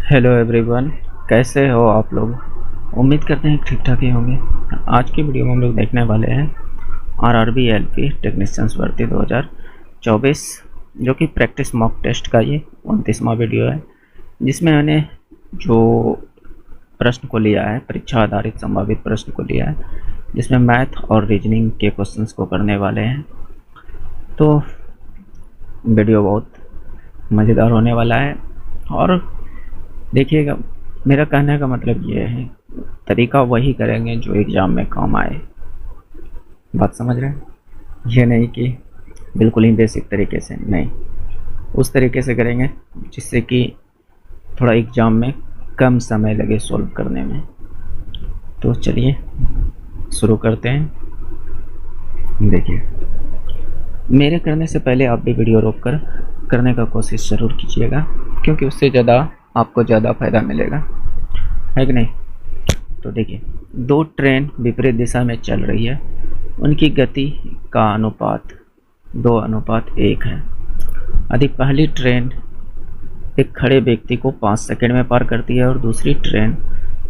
Hello everyone, कैसे हो आप लोग। उम्मीद करते हैं ठीक ठाक ही होंगे। आज की वीडियो में हम लोग देखने वाले हैं आरआरबी एलपी टेक्नीशियंस भर्ती 2024 जो कि प्रैक्टिस मॉक टेस्ट का ये 29वां वीडियो है, जिसमें मैंने जो प्रश्न को लिया है, परीक्षा आधारित संभावित प्रश्न को लिया है, जिसमें मैथ और रीजनिंग के क्वेश्चंस को करने वाले हैं। तो वीडियो बहुत मज़ेदार होने वाला है और देखिएगा, मेरा कहने का मतलब ये है, तरीका वही करेंगे जो एग्ज़ाम में काम आए। बात समझ रहे हैं? ये नहीं कि बिल्कुल ही बेसिक तरीके से, नहीं, उस तरीके से करेंगे जिससे कि थोड़ा एग्ज़ाम में कम समय लगे सॉल्व करने में। तो चलिए शुरू करते हैं। देखिए, मेरे करने से पहले आप भी वीडियो रोक कर करने का कोशिश ज़रूर कीजिएगा, क्योंकि उससे ज़्यादा आपको ज़्यादा फायदा मिलेगा, है कि नहीं। तो देखिए, दो ट्रेन विपरीत दिशा में चल रही है, उनकी गति का अनुपात 2:1 है। यदि पहली ट्रेन एक खड़े व्यक्ति को 5 सेकंड में पार करती है और दूसरी ट्रेन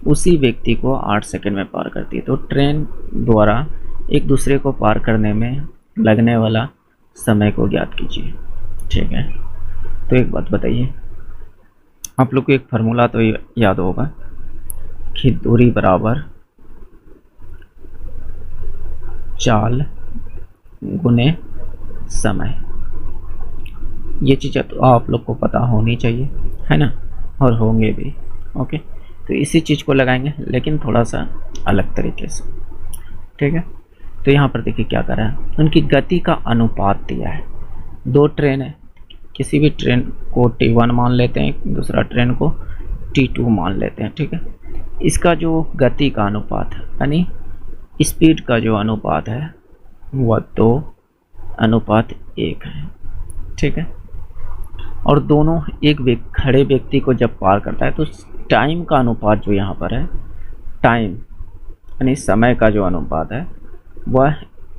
उसी व्यक्ति को 8 सेकंड में पार करती है, तो ट्रेन द्वारा एक दूसरे को पार करने में लगने वाला समय को ज्ञात कीजिए। ठीक है, तो एक बात बताइए, आप लोग को एक फार्मूला तो याद होगा कि दूरी बराबर चाल गुने समय। ये चीज़ें तो आप लोग को पता होनी चाहिए, है ना, और होंगे भी। ओके, तो इसी चीज़ को लगाएंगे, लेकिन थोड़ा सा अलग तरीके से। ठीक है, तो यहाँ पर देखिए क्या कर रहा है, उनकी गति का अनुपात दिया है। दो ट्रेन है, किसी भी ट्रेन को T1 मान लेते हैं, दूसरा ट्रेन को T2 मान लेते हैं। ठीक है, इसका जो गति का अनुपात है, यानी स्पीड का जो अनुपात है, वह 2:1 है। ठीक है, और दोनों एक खड़े व्यक्ति को जब पार करता है, तो टाइम का अनुपात जो यहाँ पर है, टाइम यानी समय का जो अनुपात है, वह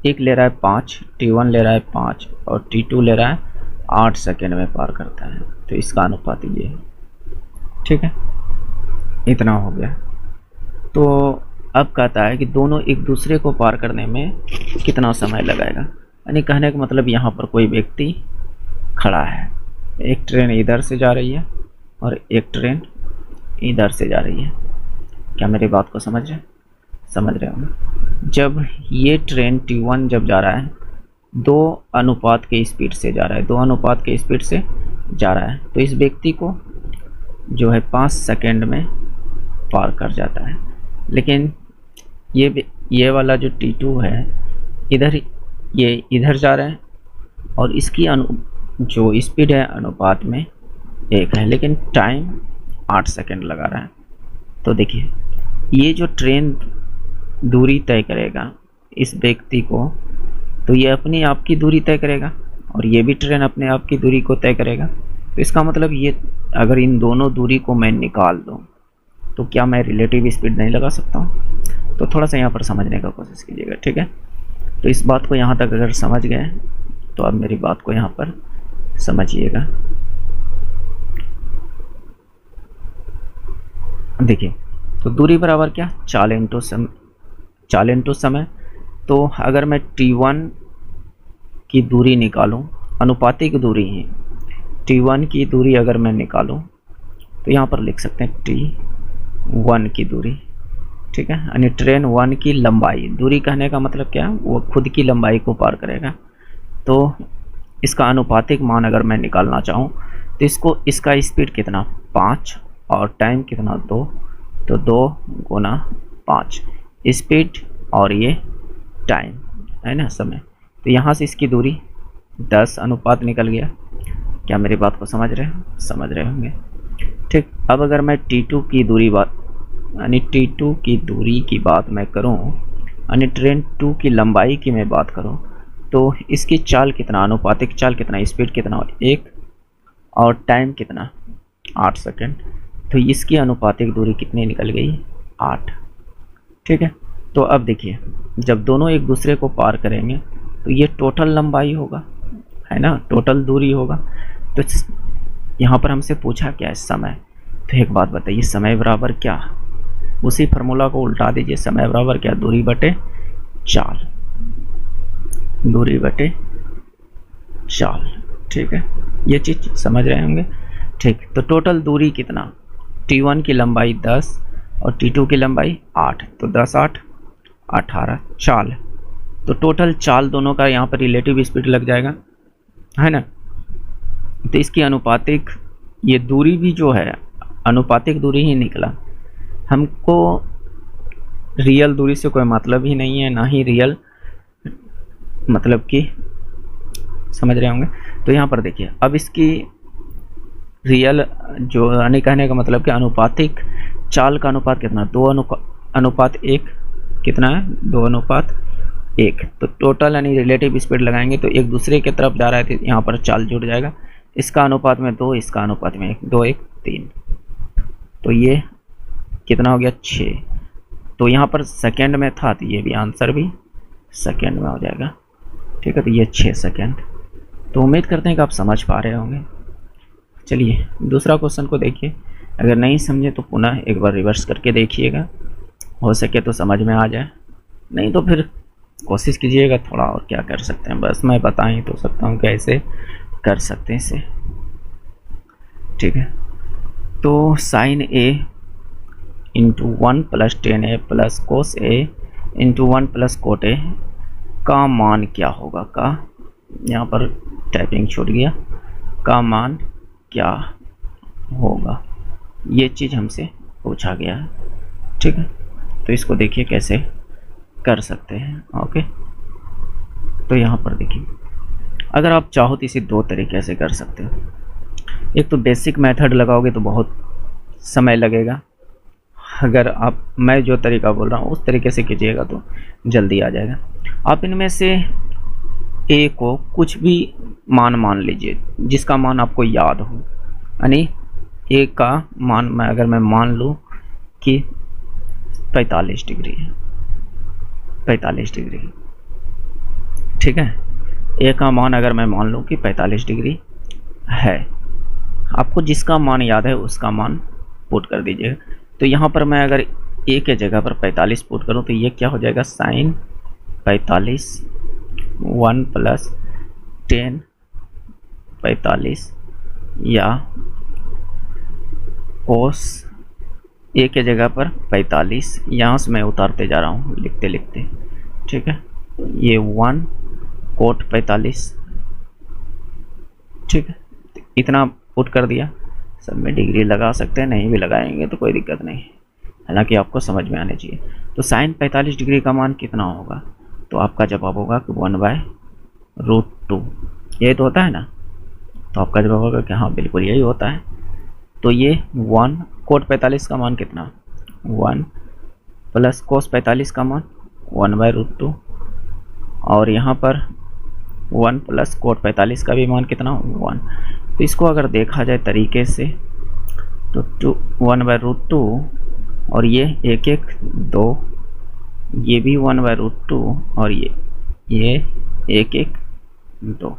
एक ले रहा है 5, T1 ले रहा है 5 और T2 ले रहा है 8 सेकेंड में पार करता है। तो इसका अनुपात ये है। ठीक है, इतना हो गया। तो अब कहता है कि दोनों एक दूसरे को पार करने में कितना समय लगाएगा, यानी कहने का मतलब यहाँ पर कोई व्यक्ति खड़ा है, एक ट्रेन इधर से जा रही है और एक ट्रेन इधर से जा रही है। क्या मेरी बात को समझ रहे हो? जब ये ट्रेन T1 जब जा रहा है, 2:1 के स्पीड से जा रहा है, 2:1 के स्पीड से जा रहा है, तो इस व्यक्ति को जो है 5 सेकेंड में पार कर जाता है। लेकिन ये वाला जो T2 है, ये इधर जा रहा है और इसकी जो स्पीड है अनुपात में 1 है, लेकिन टाइम 8 सेकेंड लगा रहा है। तो देखिए, ये जो ट्रेन दूरी तय करेगा इस व्यक्ति को, तो ये अपनी आप की दूरी तय करेगा और ये भी ट्रेन अपने आप की दूरी को तय करेगा। तो इसका मतलब ये, अगर इन दोनों दूरी को मैं निकाल दूं, तो क्या मैं रिलेटिव स्पीड नहीं लगा सकता हूं? तो थोड़ा सा यहाँ पर समझने का कोशिश कीजिएगा। ठीक है, तो इस बात को यहाँ तक अगर समझ गए, तो अब मेरी बात को यहाँ पर समझिएगा। देखिए, तो दूरी बराबर क्या, चाल इंटू समय। तो अगर मैं T1 की दूरी निकालूं, अनुपातिक दूरी है, T1 की दूरी अगर मैं निकालूं, तो यहाँ पर लिख सकते हैं T1 की दूरी। ठीक है, यानी ट्रेन 1 की लंबाई, दूरी कहने का मतलब क्या है, वो खुद की लंबाई को पार करेगा। तो इसका अनुपातिक मान अगर मैं निकालना चाहूँ, तो इसका स्पीड कितना, 5 और टाइम कितना, 2, तो 2x5 स्पीड और ये टाइम है ना, समय। तो यहाँ से इसकी दूरी 10 निकल गया। क्या मेरी बात को समझ रहे होंगे? ठीक, अब अगर मैं T2 की दूरी की बात मैं करूँ, यानी ट्रेन 2 की लंबाई की मैं बात करूँ, तो इसकी चाल कितना, अनुपातिक चाल कितना, स्पीड कितना, 1 और टाइम कितना, 8 सेकेंड। तो इसकी अनुपातिक दूरी कितनी निकल गई, 8। ठीक है, तो अब देखिए, जब दोनों एक दूसरे को पार करेंगे, तो ये टोटल लंबाई होगा, है ना, टोटल दूरी होगा। तो यहाँ पर हमसे पूछा क्या है, समय। तो एक बात बताइए, समय बराबर क्या, उसी फार्मूला को उल्टा दीजिए, समय बराबर क्या, दूरी बटे चाल, दूरी बटे चाल। ठीक है, ये चीज़ समझ रहे होंगे। ठीक, तो टोटल दूरी कितना, T1 की लंबाई 10 और T2 की लंबाई 8, तो 10 8 18 चाल। तो टोटल चाल दोनों का यहाँ पर रिलेटिव स्पीड लग जाएगा, है ना। तो इसकी अनुपातिक, ये दूरी भी जो है अनुपातिक दूरी ही निकला। हमको रियल दूरी से कोई मतलब ही नहीं है, ना ही रियल मतलब कि, समझ रहे होंगे। तो यहाँ पर देखिए, अब इसकी रियल जो यानी कहने का मतलब कि अनुपातिक चाल का अनुपात कितना, 2 अनुपात 1 कितना है, 2 अनुपात 1। तो टोटल यानी रिलेटिव स्पीड लगाएंगे तो एक दूसरे की तरफ जा रहा है, तो यहाँ पर चाल जुड़ जाएगा। इसका अनुपात में 2, इसका अनुपात में 1, 2 1 3, तो ये कितना हो गया 6। तो यहाँ पर सेकेंड में था, तो ये भी आंसर भी सेकेंड में हो जाएगा। ठीक है, तो ये 6 सेकेंड। तो उम्मीद करते हैं कि आप समझ पा रहे होंगे। चलिए दूसरा क्वेश्चन को देखिए, अगर नहीं समझे तो पुनः एक बार रिवर्स करके देखिएगा, हो सके तो समझ में आ जाए, नहीं तो फिर कोशिश कीजिएगा थोड़ा, और क्या कर सकते हैं, बस मैं बता ही तो सकता हूँ कैसे कर सकते हैं इसे। ठीक है, तो sine A into 1 plus tan A plus cos A into 1 plus cot A का मान क्या होगा, का यहाँ पर टाइपिंग छूट गया, का मान क्या होगा, ये चीज़ हमसे पूछा गया है। ठीक है, तो इसको देखिए कैसे कर सकते हैं। ओके, तो यहाँ पर देखिए, अगर आप चाहो तो इसे 2 तरीके से कर सकते हो। एक तो बेसिक मेथड लगाओगे तो बहुत समय लगेगा, अगर आप, मैं जो तरीका बोल रहा हूँ उस तरीके से कीजिएगा तो जल्दी आ जाएगा। आप इनमें से ए को कुछ भी मान लीजिए जिसका मान आपको याद हो, यानी ए का मान अगर मैं मान लूँ कि 45 डिग्री है, 45 डिग्री। ठीक है, ए का मान अगर मैं मान लूँ कि 45 डिग्री है, आपको जिसका मान याद है उसका मान पुट कर दीजिएगा। तो यहाँ पर मैं अगर ए के जगह पर 45 पुट करूँ तो ये क्या हो जाएगा, साइन 45 1 प्लस 10 45, या कोस ए के जगह पर 45, यहाँ से मैं उतारते जा रहा हूँ लिखते लिखते। ठीक है, ये 1 कोट 45। ठीक है, इतना पुट कर दिया। सब में डिग्री लगा सकते हैं, नहीं भी लगाएंगे तो कोई दिक्कत नहीं, हालांकि आपको समझ में आने चाहिए। तो साइन 45 डिग्री का मान कितना होगा, तो आपका जवाब होगा कि 1/√2। यही तो होता है ना, तो आपका जवाब होगा कि हाँ बिल्कुल यही होता है। तो ये 1 कोट 45 का मान कितना, 1 प्लस कोस 45 का मान 1/√2, और यहाँ पर 1 प्लस कोट 45 का भी मान कितना, 1। तो इसको अगर देखा जाए तरीके से तो 1/√2, और ये 1 1 2, ये भी 1/√2, और ये 1 1 2।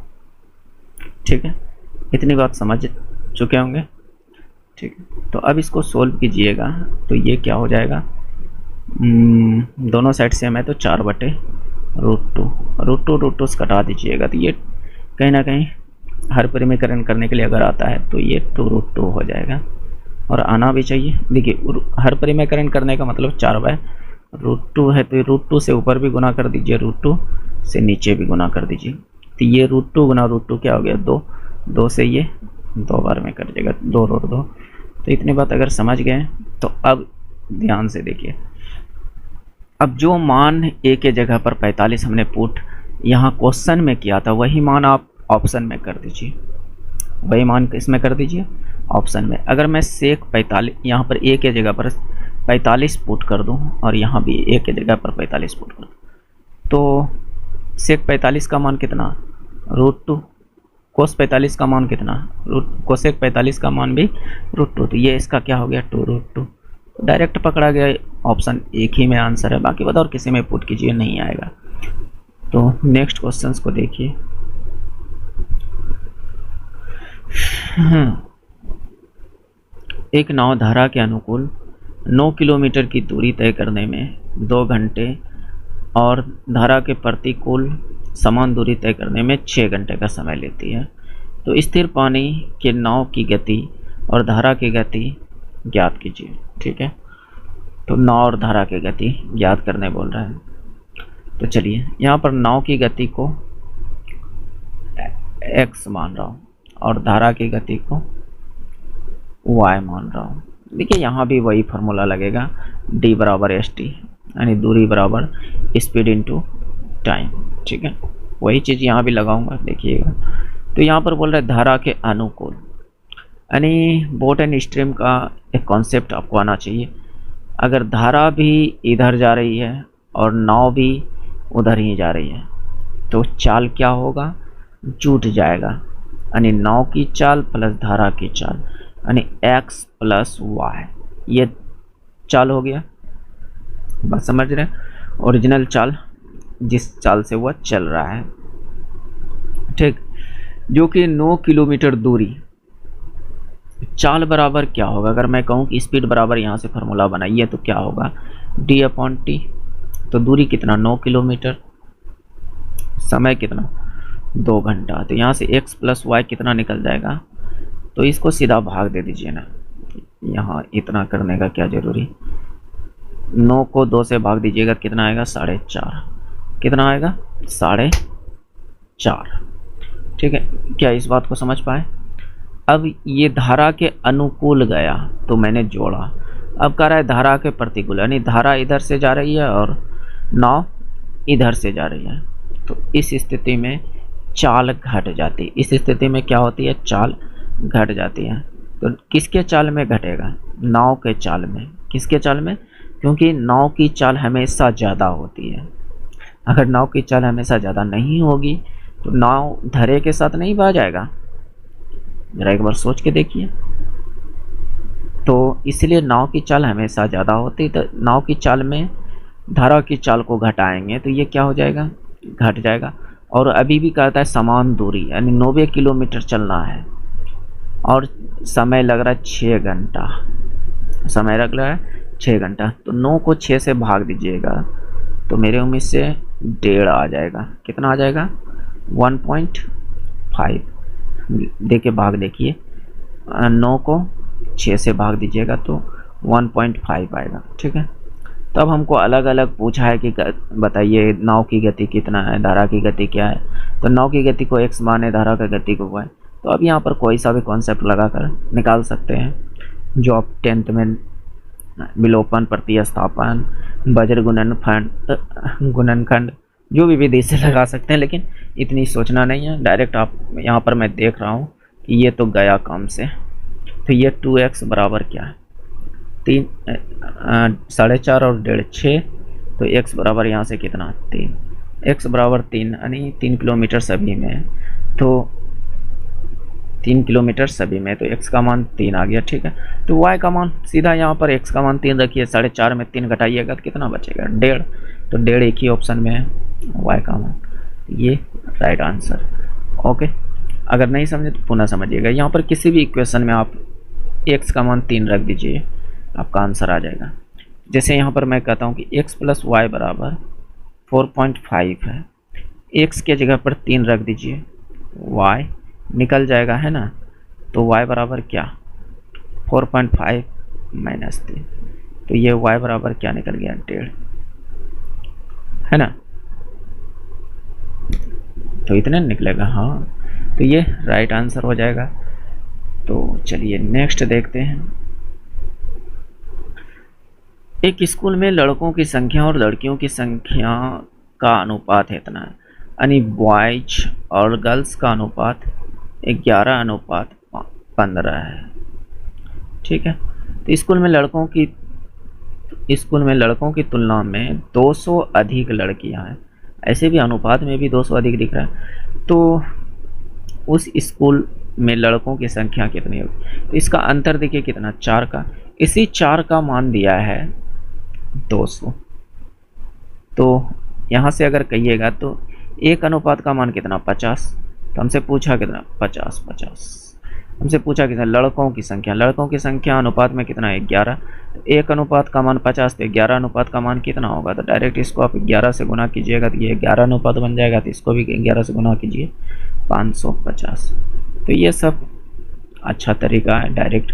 ठीक है, इतनी बात समझ चुके होंगे। ठीक है, तो अब इसको सोल्व कीजिएगा तो ये क्या हो जाएगा, दोनों साइड सेम है तो 4/√2 से कटा दीजिएगा, तो ये कहीं ना कहीं हर परिमीकरण करने के लिए अगर आता है तो ये 2√2 हो जाएगा, और आना भी चाहिए। देखिए हर परिमीकरण करने का मतलब 4/√2 है, तो √2 से ऊपर भी गुना कर दीजिए, √2 से नीचे भी गुना कर दीजिए। तो ये √2 गुना √2 क्या हो गया, 2, 2 से ये 2 बार में कट जाएगा, 2√2। तो इतनी बात अगर समझ गए तो अब ध्यान से देखिए, अब जो मान ए के जगह पर 45 हमने पुट यहाँ क्वेश्चन में किया था, वही मान आप ऑप्शन में कर दीजिए, वही मान इसमें कर दीजिए ऑप्शन में। अगर मैं सेक 45 यहाँ पर ए के जगह पर 45 पुट कर दूँ, और यहाँ भी ए के जगह पर 45 पुट कर दूँ, तो सेक 45 का मान कितना, √2, कोस 45 का मान कितना, कोसेक 45 का मान भी √2, तो ये इसका क्या हो गया, 2√2। डायरेक्ट पकड़ा गया, ऑप्शन एक ही में आंसर है, बाकी बताओ और किसी में पुट कीजिए नहीं आएगा। तो नेक्स्ट क्वेश्चंस को देखिए। एक नाव धारा के अनुकूल 9 किलोमीटर की दूरी तय करने में 2 घंटे और धारा के प्रतिकूल समान दूरी तय करने में 6 घंटे का समय लेती है। तो स्थिर पानी के नाव की गति और धारा की गति ज्ञात कीजिए। ठीक है, तो नाव और धारा की गति ज्ञात करने बोल रहा है। तो चलिए यहाँ पर नाव की गति को x मान रहा हूँ और धारा की गति को y मान रहा हूँ। देखिए यहाँ भी वही फार्मूला लगेगा, d बराबर एस टी, यानी दूरी बराबर स्पीड इनटू टाइम। ठीक है, वही चीज़ यहाँ भी लगाऊंगा, देखिएगा। तो यहाँ पर बोल रहा है धारा के अनुकूल, यानी बोट एंड स्ट्रीम का एक कॉन्सेप्ट आपको आना चाहिए। अगर धारा भी इधर जा रही है और नाव भी उधर ही जा रही है तो चाल क्या होगा, जुट जाएगा, यानी नाव की चाल प्लस धारा की चाल, यानी x प्लस वाई, ये चाल हो गया। बात समझ रहे हैं, ओरिजिनल चाल जिस चाल से वह चल रहा है। ठीक, जो कि 9 किलोमीटर दूरी। चाल बराबर क्या होगा, अगर मैं कहूँ कि स्पीड बराबर यहाँ से फार्मूला बनाइए तो क्या होगा, d अपॉन टी। तो दूरी कितना, 9 किलोमीटर, समय कितना, 2 घंटा। तो यहाँ से x प्लस वाई कितना निकल जाएगा, तो इसको सीधा भाग दे दीजिए ना, यहाँ इतना करने का क्या ज़रूरी। 9 को 2 से भाग दीजिएगा, कितना आएगा, 4.5। कितना आएगा, 4.5। ठीक है, क्या इस बात को समझ पाए। अब ये धारा के अनुकूल गया तो मैंने जोड़ा। अब कह रहा है धारा के प्रतिकूल, यानी धारा इधर से जा रही है और नाव इधर से जा रही है। तो इस स्थिति में चाल घट जाती है। इस स्थिति में क्या होती है, चाल घट जाती है। तो किसके चाल में घटेगा, नाव के चाल में। किसके चाल में, क्योंकि नाव की चाल हमेशा ज़्यादा होती है। अगर नाव की चाल हमेशा ज़्यादा नहीं होगी तो नाव धरे के साथ नहीं बह जाएगा। जरा एक बार सोच के देखिए। तो इसलिए नाव की चाल हमेशा ज़्यादा होती है। तो नाव की चाल में धारा की चाल को घटाएंगे तो ये क्या हो जाएगा, घट जाएगा। और अभी भी कहता है समान दूरी, यानी 90 किलोमीटर चलना है और समय लग रहा है 6 घंटा। समय लग रहा है 6 घंटा। तो 9 को 6 से भाग दीजिएगा तो मेरे उम्मीद से 1.5 आ जाएगा। कितना आ जाएगा, 1.5। देखिए भाग देखिए, 9 को 6 से भाग दीजिएगा तो 1.5 आएगा। ठीक है, तब हमको अलग अलग पूछा है कि बताइए नाव की गति कितना है, धारा की गति क्या है। तो नाव की गति को x माने, धारा की गति को y। तो अब यहाँ पर कोई सा भी कॉन्सेप्ट लगाकर निकाल सकते हैं, जो आप 10th में विलोपन, प्रतिस्थापन, वज्र गुणनखंड जो भी विधि से लगा सकते हैं, लेकिन इतनी सोचना नहीं है। डायरेक्ट आप यहाँ पर मैं देख रहा हूँ कि ये तो गया काम से। तो ये 2x बराबर क्या है, 3, 4.5 और 1.5, 6। तो x बराबर यहाँ से कितना, 3। x बराबर 3, यानी 3 किलोमीटर सभी में। तो 3 किलोमीटर सभी में, तो x का मान 3 आ गया। ठीक है, तो y का मान सीधा यहाँ पर x का मान 3 रखिए, 4.5 में 3 घटाइएगा तो कितना बचेगा, 1.5। तो 1.5 एक ही ऑप्शन में है, y का मान। ये राइट आंसर। ओके, अगर नहीं समझे तो पुनः समझिएगा। यहाँ पर किसी भी इक्वेशन में आप x का मान 3 रख दीजिए, आपका आंसर आ जाएगा। जैसे यहाँ पर मैं कहता हूँ कि x प्लस वाई बराबर 4.5 है, x के जगह पर 3 रख दीजिए, y निकल जाएगा, है ना। तो y बराबर क्या, 4.5 माइनस 3। तो ये y बराबर क्या निकल गया, 1.5, है ना। तो इतने निकलेगा, हाँ। तो ये राइट आंसर हो जाएगा। तो चलिए नेक्स्ट देखते हैं। एक स्कूल में लड़कों की संख्या और लड़कियों की संख्या का अनुपात है इतना है, यानी बॉयज और गर्ल्स का अनुपात 11:15 है। ठीक है, तो स्कूल में लड़कों की तुलना में 200 अधिक लड़कियां हैं। ऐसे भी अनुपात में भी 200 अधिक दिख रहा है। तो उस स्कूल में लड़कों की संख्या कितनी होगी, तो इसका अंतर देखिए कितना, 4 का। इसी 4 का मान दिया है 200। तो यहाँ से अगर कहिएगा तो 1 अनुपात का मान कितना, 50। तो हमसे पूछा कितना, 50। हमसे पूछा कि सर लड़कों की संख्या अनुपात में कितना है 11, तो 1 अनुपात का मान 50, तो 11 अनुपात का मान कितना होगा, तो डायरेक्ट इसको आप 11 से गुना कीजिएगा तो ये 11 अनुपात बन जाएगा, तो इसको भी 11 से गुना कीजिए 550। तो ये सब अच्छा तरीका है डायरेक्ट,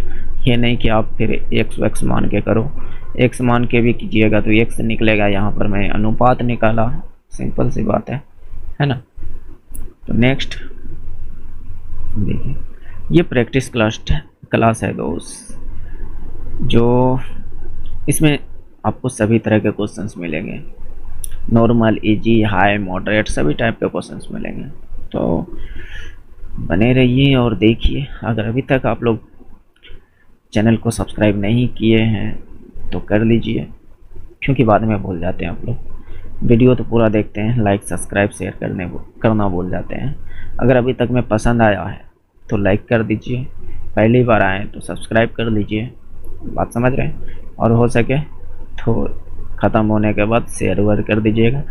ये नहीं कि आप फिर एक्स मान के करो, एक्स मान के भी कीजिएगा तो एक्स निकलेगा, यहाँ पर मैं अनुपात निकाला, सिंपल सी बात है ना। तो नेक्स्ट देखिए, ये प्रैक्टिस क्लास है दोस्त, जो इसमें आपको सभी तरह के क्वेश्चंस मिलेंगे, नॉर्मल, इजी, हाई, मॉडरेट, सभी टाइप के क्वेश्चंस मिलेंगे। तो बने रहिए और देखिए। अगर अभी तक आप लोग चैनल को सब्सक्राइब नहीं किए हैं तो कर लीजिए, क्योंकि बाद में भूल जाते हैं आप लोग। वीडियो तो पूरा देखते हैं, लाइक सब्सक्राइब शेयर करना भूल जाते हैं। अगर अभी तक में पसंद आया है तो लाइक कर दीजिए, पहली बार आए तो सब्सक्राइब कर लीजिए, बात समझ रहे हैं, और हो सके तो ख़त्म होने के बाद शेयर वेयर कर दीजिएगा,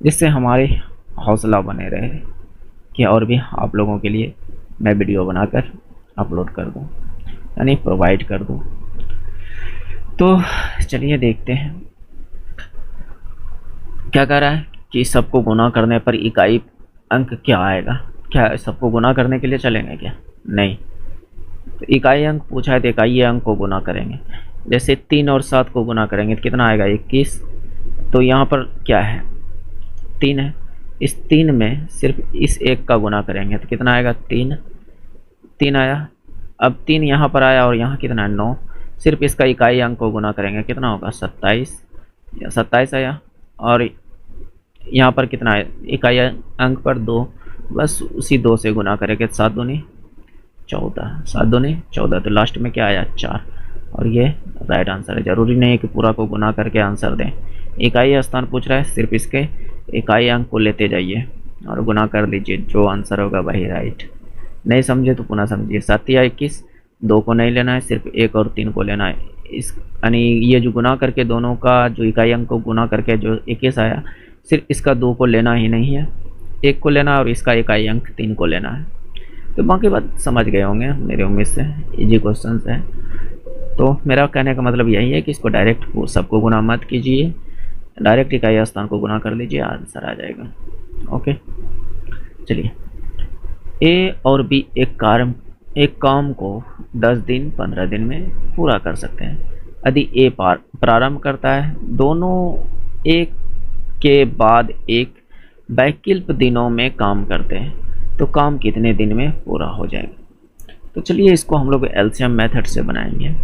जिससे हमारी हौसला बने रहे कि और भी आप लोगों के लिए मैं वीडियो बनाकर अपलोड कर दूं, यानी प्रोवाइड कर दूं। तो चलिए देखते हैं क्या कह रहा है कि सबको गुना करने पर इकाई अंक क्या आएगा। क्या सबको गुना करने के लिए चलेंगे क्या? नहीं, तो इकाई अंक पूछा है तो इकाई अंक को गुना करेंगे। जैसे 3 और 7 को गुना करेंगे तो कितना आएगा 21। तो यहाँ पर क्या है 3 है, इस 3 में सिर्फ इस 1 का गुना करेंगे तो कितना आएगा 3 आया। अब 3 यहाँ पर आया और यहाँ कितना है 9, सिर्फ इसका इकाई अंक को गुना करेंगे कितना होगा 27 आया। और यहाँ पर कितना है इकाई अंक पर 2, बस उसी 2 से गुना करेंगे 7 दूनी 14, तो लास्ट में क्या आया 4, और ये राइट आंसर है। ज़रूरी नहीं है कि पूरा को गुना करके आंसर दें, इकाई स्थान पूछ रहा है, सिर्फ इसके इकाई अंक को लेते जाइए और गुना कर लीजिए, जो आंसर होगा वही राइट। नहीं समझे तो पुनः समझिए। 7 या 21, 2 को नहीं लेना है, सिर्फ 1 और 3 को लेना है। इस यानी ये जो गुना करके दोनों का जो इकाई अंक को गुना करके जो 21 आया, सिर्फ इसका 2 को लेना ही नहीं है, 1 को लेना और इसका इकाई अंक 3 को लेना है। तो बाकी बात समझ गए होंगे मेरी उम्मीद से, इजी क्वेश्चन है। तो मेरा कहने का मतलब यही है कि इसको डायरेक्ट सबको गुना मत कीजिए, डायरेक्ट इकाई स्थान को गुना कर लीजिए, आंसर आ जाएगा। ओके, चलिए। ए और बी एक काम को 10 दिन 15 दिन में पूरा कर सकते हैं। यदि ए प्रारंभ करता है, दोनों एक के बाद एक वैकल्पिक दिनों में काम करते हैं, तो काम कितने दिन में पूरा हो जाएगा। तो चलिए इसको हम लोग एलसीएम मेथड से बनाएंगे।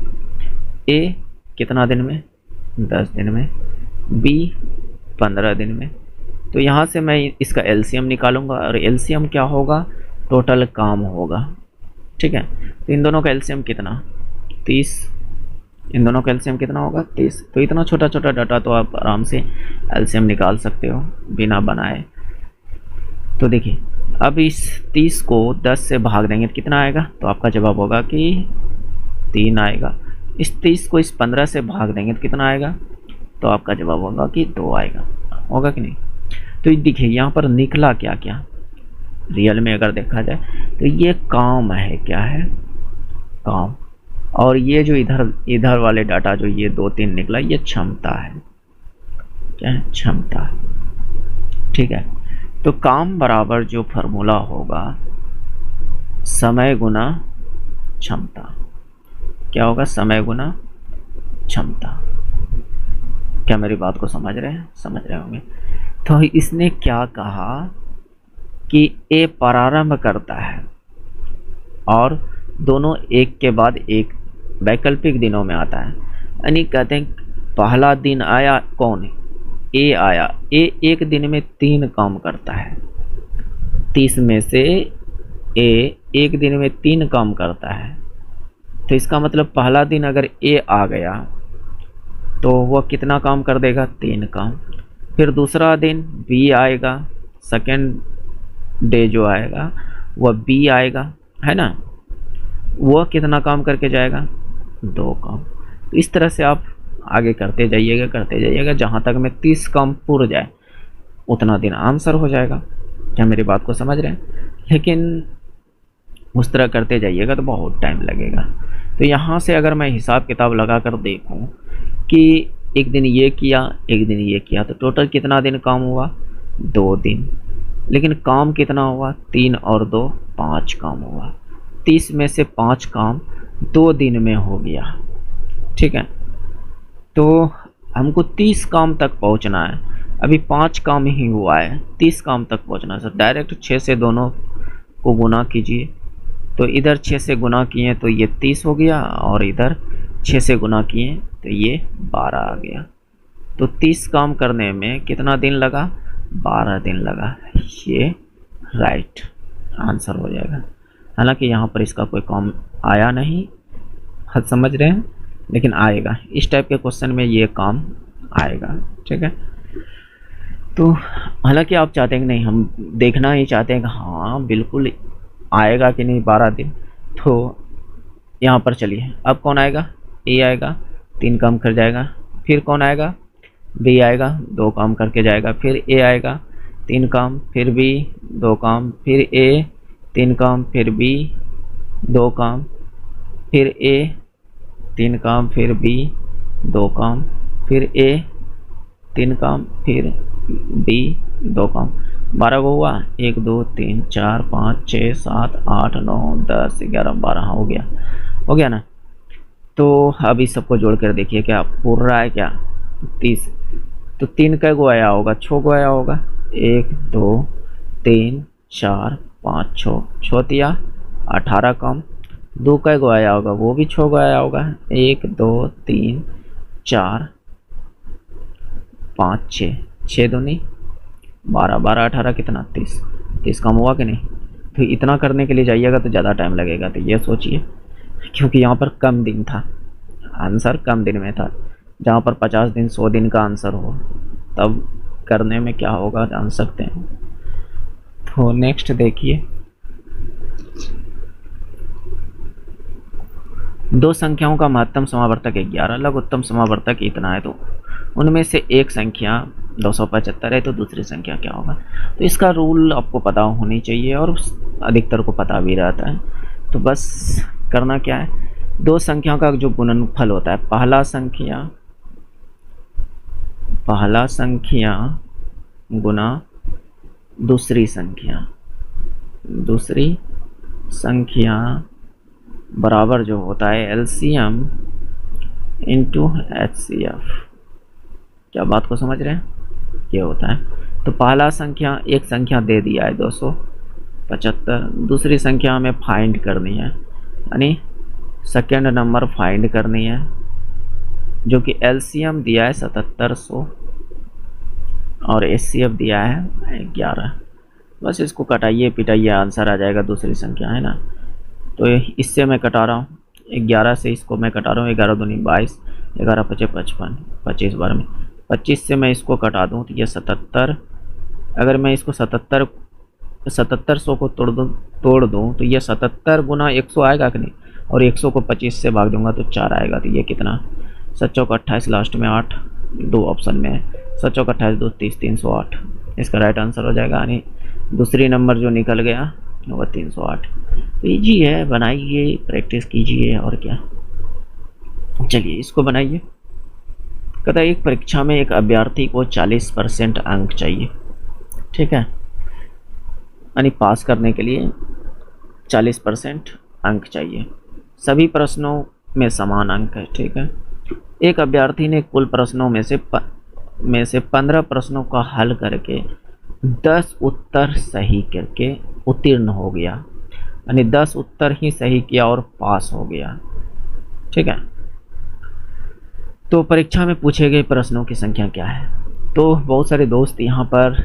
ए कितना दिन में 10 दिन में, बी 15 दिन में। तो यहाँ से मैं इसका एलसीएम निकालूंगा और एलसीएम क्या होगा टोटल काम होगा, ठीक है। तो इन दोनों का एलसीएम कितना 30, इन दोनों का एलसीएम कितना होगा 30। तो इतना छोटा छोटा डाटा तो आप आराम से एलसीएम निकाल सकते हो बिना बनाए। तो देखिए अब इस 30 को 10 से भाग देंगे तो कितना आएगा, तो आपका जवाब होगा कि 3 आएगा। इस 30 को इस 15 से भाग देंगे तो कितना आएगा, तो आपका जवाब होगा कि 2 आएगा, होगा कि नहीं। तो देखिए यहाँ पर निकला क्या क्या, रियल में अगर देखा जाए तो ये काम है, क्या है काम, और ये जो इधर वाले डाटा जो ये 2 3 निकला ये क्षमता है, क्या है क्षमता, ठीक है। तो काम बराबर जो फॉर्मूला होगा समय गुना क्षमता, क्या होगा समय गुना क्षमता। क्या मेरी बात को समझ रहे हैं, समझ रहे होंगे। तो इसने क्या कहा कि ए प्रारंभ करता है और दोनों एक के बाद एक वैकल्पिक दिनों में आता है, यानी कहते हैं पहला दिन आया कौन, ए आया, ए एक दिन में 3 काम करता है, 30 में से ए एक दिन में 3 काम करता है। तो इसका मतलब पहला दिन अगर ए आ गया तो वह कितना काम कर देगा 3 काम। फिर दूसरा दिन बी आएगा, सेकेंड डे जो आएगा वह बी आएगा, है ना, वह कितना काम करके जाएगा 2 काम। तो इस तरह से आप आगे करते जाइएगा जहाँ तक में 30 काम पूरा जाए उतना दिन आंसर हो जाएगा। क्या मेरी बात को समझ रहे हैं। लेकिन उस तरह करते जाइएगा तो बहुत टाइम लगेगा। तो यहाँ से अगर मैं हिसाब किताब लगा कर देखूँ कि एक दिन ये किया, एक दिन ये किया, तो टोटल कितना दिन काम हुआ? 2 दिन। लेकिन काम कितना हुआ? 3 और 2 5 काम हुआ। 30 में से 5 काम 2 दिन में हो गया। ठीक है, तो हमको 30 काम तक पहुंचना है। अभी 5 काम ही हुआ है, 30 काम तक पहुंचना है। सर डायरेक्ट 6 से दोनों को गुना कीजिए, तो इधर 6 से गुना किए तो ये 30 हो गया, और इधर 6 से गुना किए तो ये 12 आ गया। तो 30 काम करने में कितना दिन लगा? 12 दिन लगा। ये राइट आंसर हो जाएगा। हालांकि यहाँ पर इसका कोई काम आया नहीं, हद समझ रहे हैं, लेकिन आएगा। इस टाइप के क्वेश्चन में ये काम आएगा। ठीक है, तो हालांकि आप चाहते हैं कि नहीं, हम देखना ही चाहते हैं कि हाँ बिल्कुल आएगा कि नहीं 12 दिन। तो यहाँ पर चलिए, अब कौन आएगा? ए आएगा, 3 काम कर जाएगा। फिर कौन आएगा? बी आएगा, 2 काम करके जाएगा। फिर ए आएगा, 3 काम, फिर बी 2 काम, फिर ए 3 काम, फिर बी 2 काम, फिर ए 3 काम, फिर बी 2 काम, फिर ए 3 काम, फिर बी 2 काम। 12 को हुआ, 1 2 3 4 5 6 7 8 9 10 11 12। हाँ हो गया ना। तो अभी सबको जोड़ कर देखिए क्या पूर रहा है क्या? 30। तो 3 का गो आया होगा? 6 को आया होगा। 1 2 3 4 5 6 दिया, 18 काम। 2 का गो आया होगा? वो भी 6 को आया होगा। 1 2 3 4 5 6 दूनी 12 12 18 कितना? 30 कम हुआ कि नहीं? तो इतना करने के लिए जाइएगा तो ज़्यादा टाइम लगेगा। तो ये सोचिए, क्योंकि यहाँ पर कम दिन था, आंसर कम दिन में था। जहाँ पर 50 दिन 100 दिन का आंसर हो, तब करने में क्या होगा जान सकते हैं। तो नेक्स्ट देखिए, 2 संख्याओं का महत्तम समावर्तक 11, लघुत्तम समावर्तक इतना है। तो उनमें से एक संख्या 275 है, तो दूसरी संख्या क्या होगा? तो इसका रूल आपको पता होनी चाहिए, और अधिकतर को पता भी रहता है। तो बस करना क्या है, 2 संख्याओं का जो गुणनफल होता है, पहला संख्या गुना दूसरी संख्या बराबर जो होता है LCM इंटू HCF। क्या बात को समझ रहे हैं? ये होता है। तो पहला संख्या, एक संख्या दे दिया है 275, दूसरी संख्या हमें फाइंड करनी है, यानी सेकेंड नंबर फाइंड करनी है, जो कि LCM दिया है 7700 और HCF दिया है 11। बस इसको कटाइए पिटाइए, आंसर आ जाएगा दूसरी संख्या, है ना। तो इससे मैं कटा रहा हूँ 11 से, इसको मैं कटा रहा हूँ 11 दूनी 22, 11 5 55, 25 बार में 25 से मैं इसको कटा दूँ तो ये 77। अगर मैं इसको 7700 को तोड़ दूँ तो ये 77 गुना 100 आएगा कि नहीं, और 100 को 25 से भाग दूंगा तो 4 आएगा। तो ये कितना? 7 चौक 28, लास्ट में 8, 2 ऑप्शन में है। 7 चौक 28 2 30, 308 इसका राइट आंसर हो जाएगा। यानी दूसरी नंबर जो निकल गया वो 308। तो ईजी है, बनाइए, प्रैक्टिस कीजिए, और क्या। चलिए इसको बनाइए। कहता है एक परीक्षा में एक अभ्यर्थी को 40% अंक चाहिए। ठीक है, यानी पास करने के लिए 40% अंक चाहिए। सभी प्रश्नों में समान अंक है। ठीक है, एक अभ्यर्थी ने कुल प्रश्नों में से 15 प्रश्नों का हल करके 10 उत्तर सही करके उत्तीर्ण हो गया, यानी 10 उत्तर ही सही किया और पास हो गया। ठीक है, तो परीक्षा में पूछे गए प्रश्नों की संख्या क्या है? तो बहुत सारे दोस्त यहाँ पर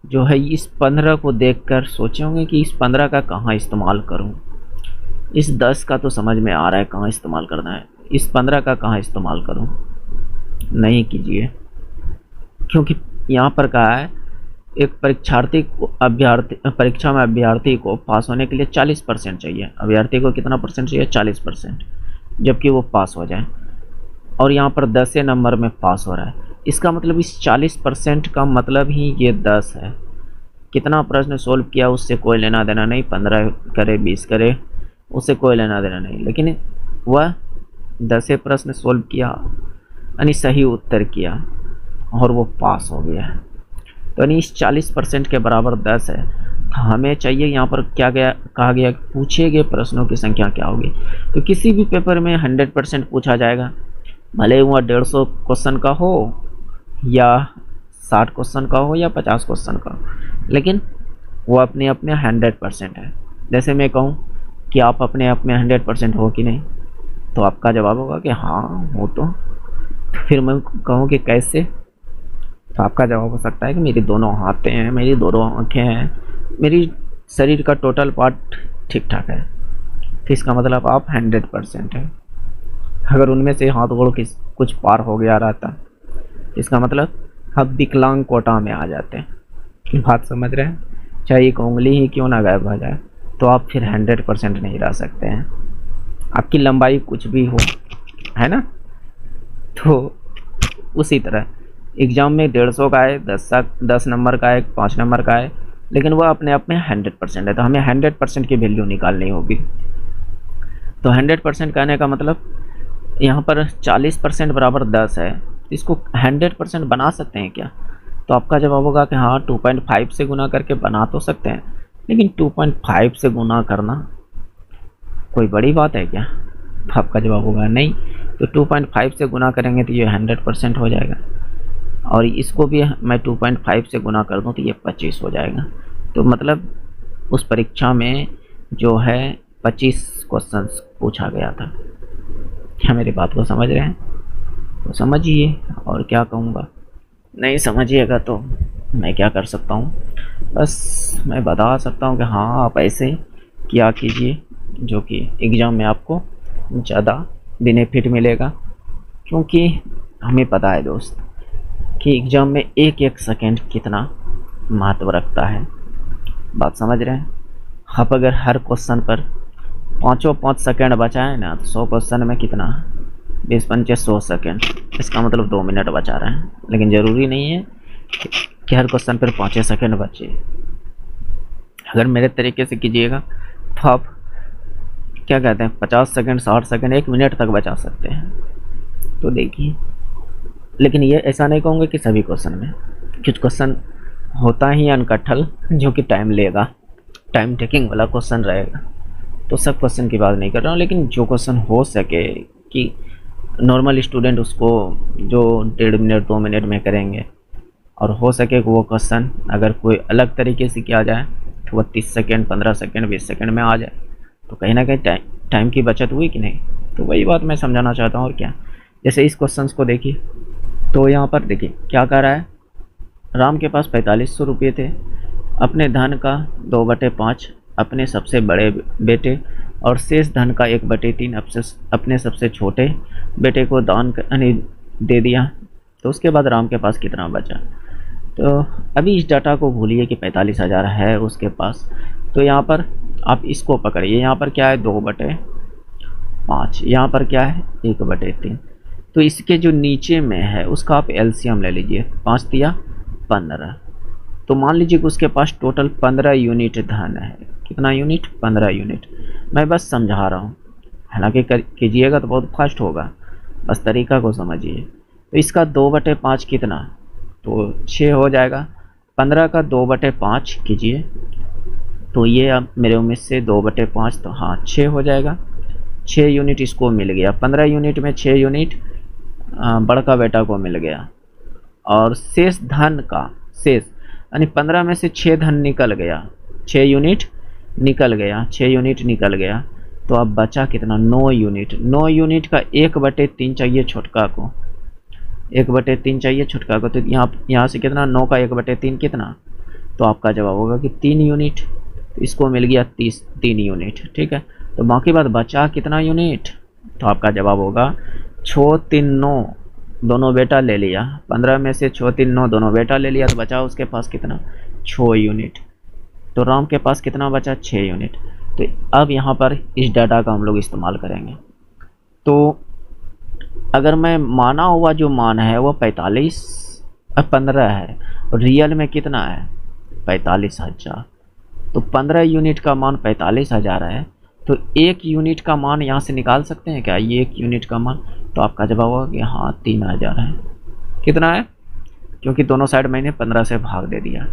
जो है इस 15 को देखकर सोचे होंगे कि इस 15 का कहाँ इस्तेमाल करूँ। इस 10 का तो समझ में आ रहा है कहाँ इस्तेमाल करना है, इस 15 का कहाँ इस्तेमाल करूँ। नहीं कीजिए, क्योंकि यहाँ पर कहा है एक परीक्षा में अभ्यर्थी को पास होने के लिए 40% चाहिए। अभ्यर्थी को कितना परसेंट चाहिए? 40%, जबकि वो पास हो जाए। और यहाँ पर 10 नंबर में पास हो रहा है। इसका मतलब इस 40% का मतलब ही ये 10 है। कितना प्रश्न सोल्व किया उससे कोई लेना देना नहीं, 15 करे 20 करे उससे कोई लेना देना नहीं, लेकिन वह 10 प्रश्न सोल्व किया यानी सही उत्तर किया और वो पास हो गया। तो यानी इस 40% के बराबर 10 है। तो हमें चाहिए यहाँ पर क्या गया कहा गया, पूछे गए प्रश्नों की संख्या क्या होगी। तो किसी भी पेपर में 100% पूछा जाएगा, भले वह 150 क्वेश्चन का हो या 60 क्वेश्चन का हो या 50 क्वेश्चन का, लेकिन वो अपने अपने 100% है। जैसे मैं कहूँ कि आप अपने आप में 100% हो कि नहीं, तो आपका जवाब होगा कि हाँ हो। तो फिर मैं कहूँ कि कैसे, तो आपका जवाब हो सकता है कि मेरी दोनों हाथें हैं, मेरी दोनों आँखें हैं, मेरी शरीर का टोटल पार्ट ठीक ठाक है। तो इसका मतलब आप 100% है। अगर उनमें से हाथ गोड़ कुछ पार हो गया रहता, इसका मतलब आप विकलांग कोटा में आ जाते हैं। बात समझ रहे हैं? चाहे एक उंगली ही क्यों ना गायब हो जाए, तो आप फिर 100% नहीं रह सकते हैं, आपकी लंबाई कुछ भी हो, है ना। तो उसी तरह एग्ज़ाम में 150 का है, 10 नंबर का है, 5 नंबर का है, लेकिन वह अपने आप में 100% है। तो हमें 100% की वैल्यू निकालनी होगी। तो 100% कहने का मतलब यहाँ पर 40% बराबर 10 है, इसको 100% बना सकते हैं क्या? तो आपका जवाब होगा कि हाँ 2.5 से गुना करके बना तो सकते हैं, लेकिन 2.5 से गुना करना कोई बड़ी बात है क्या? तो आपका जवाब होगा नहीं। तो 2.5 से गुना करेंगे तो ये 100% हो जाएगा, और इसको भी मैं 2.5 से गुना कर दूं तो ये 25 हो जाएगा। तो मतलब उस परीक्षा में जो है 25 क्वेश्चंस पूछा गया था। क्या मेरी बात को समझ रहे हैं? तो समझिए, और क्या कहूँगा। नहीं समझिएगा तो मैं क्या कर सकता हूँ, बस मैं बता सकता हूँ कि हाँ आप ऐसे क्या कीजिए जो कि एग्ज़ाम में आपको ज़्यादा बेनिफिट मिलेगा। क्योंकि हमें पता है दोस्त कि एग्ज़ाम में एक एक सेकेंड कितना महत्व रखता है। बात समझ रहे हैं? आप अगर हर क्वेश्चन पर 5 सेकेंड बचाएं ना, तो 100 क्वेश्चन में कितना 20 × 100 सेकेंड, इसका मतलब 2 मिनट बचा रहे हैं। लेकिन ज़रूरी नहीं है कि हर क्वेश्चन पर 5 सेकेंड बचे। अगर मेरे तरीके से कीजिएगा तो आप क्या कहते हैं 50 सेकेंड 60 सेकेंड 1 मिनट तक बचा सकते हैं। तो देखिए, लेकिन ये ऐसा नहीं कहूँगा कि सभी क्वेश्चन में, कुछ क्वेश्चन होता ही अनकट्ठल जो कि टाइम लेगा, टाइम टेकिंग वाला क्वेश्चन रहेगा। तो सब क्वेश्चन की बात नहीं कर रहा हूँ, लेकिन जो क्वेश्चन हो सके कि नॉर्मल स्टूडेंट उसको जो 1.5 मिनट 2 मिनट में करेंगे, और हो सके कि वो क्वेश्चन अगर कोई अलग तरीके से किया जाए तो वह 30 सेकेंड 15 सेकेंड 20 सेकेंड में आ जाए, तो कहीं ना कहीं टाइम की बचत हुई कि नहीं। तो वही बात मैं समझाना चाहता हूँ। और क्या, जैसे इस क्वेश्चन को देखिए, तो यहाँ पर देखिए क्या कर रहा है। राम के पास 4500 रुपये थे, अपने धन का 2/5 अपने सबसे बड़े बेटे और शेष धन का 1/3 अपने सबसे छोटे बेटे को दान दे दिया। तो उसके बाद राम के पास कितना बचा। तो अभी इस डाटा को भूलिए कि 45,000 है उसके पास। तो यहाँ पर आप इसको पकड़िए, यहाँ पर क्या है 2/5, यहाँ पर क्या है 1/3। तो इसके जो नीचे में है उसका आप एलसीएम ले लीजिए, 5 दिया 15। तो मान लीजिए कि उसके पास टोटल 15 यूनिट धन है। कितना यूनिट? 15 यूनिट। मैं बस समझा रहा हूँ, हालांकि कीजिएगा तो बहुत फास्ट होगा, बस तरीका को समझिए। तो इसका 2/5 कितना, तो 6 हो जाएगा। 15 का 2/5 कीजिए, तो ये अब मेरे उम्मीद से 2/5, तो हाँ 6 हो जाएगा। 6 यूनिट इसको मिल गया, 15 यूनिट में 6 यूनिट बड़का बेटा को मिल गया। और शेष धन का शेष यानी 15 में से 6 धन निकल गया, 6 यूनिट निकल गया, 6 यूनिट निकल गया। तो अब बचा कितना? 9 यूनिट। 9 यूनिट का 1/3 चाहिए छोटका को, 1/3 चाहिए छोटका को। तो यहाँ से कितना? 9 का 1/3 कितना? तो आपका जवाब होगा कि 3 यूनिट। तो इसको मिल गया 3 यूनिट, ठीक है। तो बाकी बात बचा कितना यूनिट, तो आपका जवाब होगा 6 3 9, दोनों बेटा ले लिया। 15 में से 6 3 9 दोनों बेटा ले लिया, तो बचा उसके पास कितना? 6 यूनिट। तो राम के पास कितना बचा? 6 यूनिट। तो अब यहाँ पर इस डाटा का हम लोग इस्तेमाल करेंगे। तो अगर मैं माना हुआ जो मान है वो 45 और 15 है, और रियल में कितना है? 45,000। तो 15 यूनिट का मान 45,000 है, तो 1 यूनिट का मान यहाँ से निकाल सकते हैं क्या? ये 1 यूनिट का मान, तो आपका जवाब होगा कि हाँ 3,000 है। कितना है? क्योंकि दोनों साइड मैंने 15 से भाग दे दिया।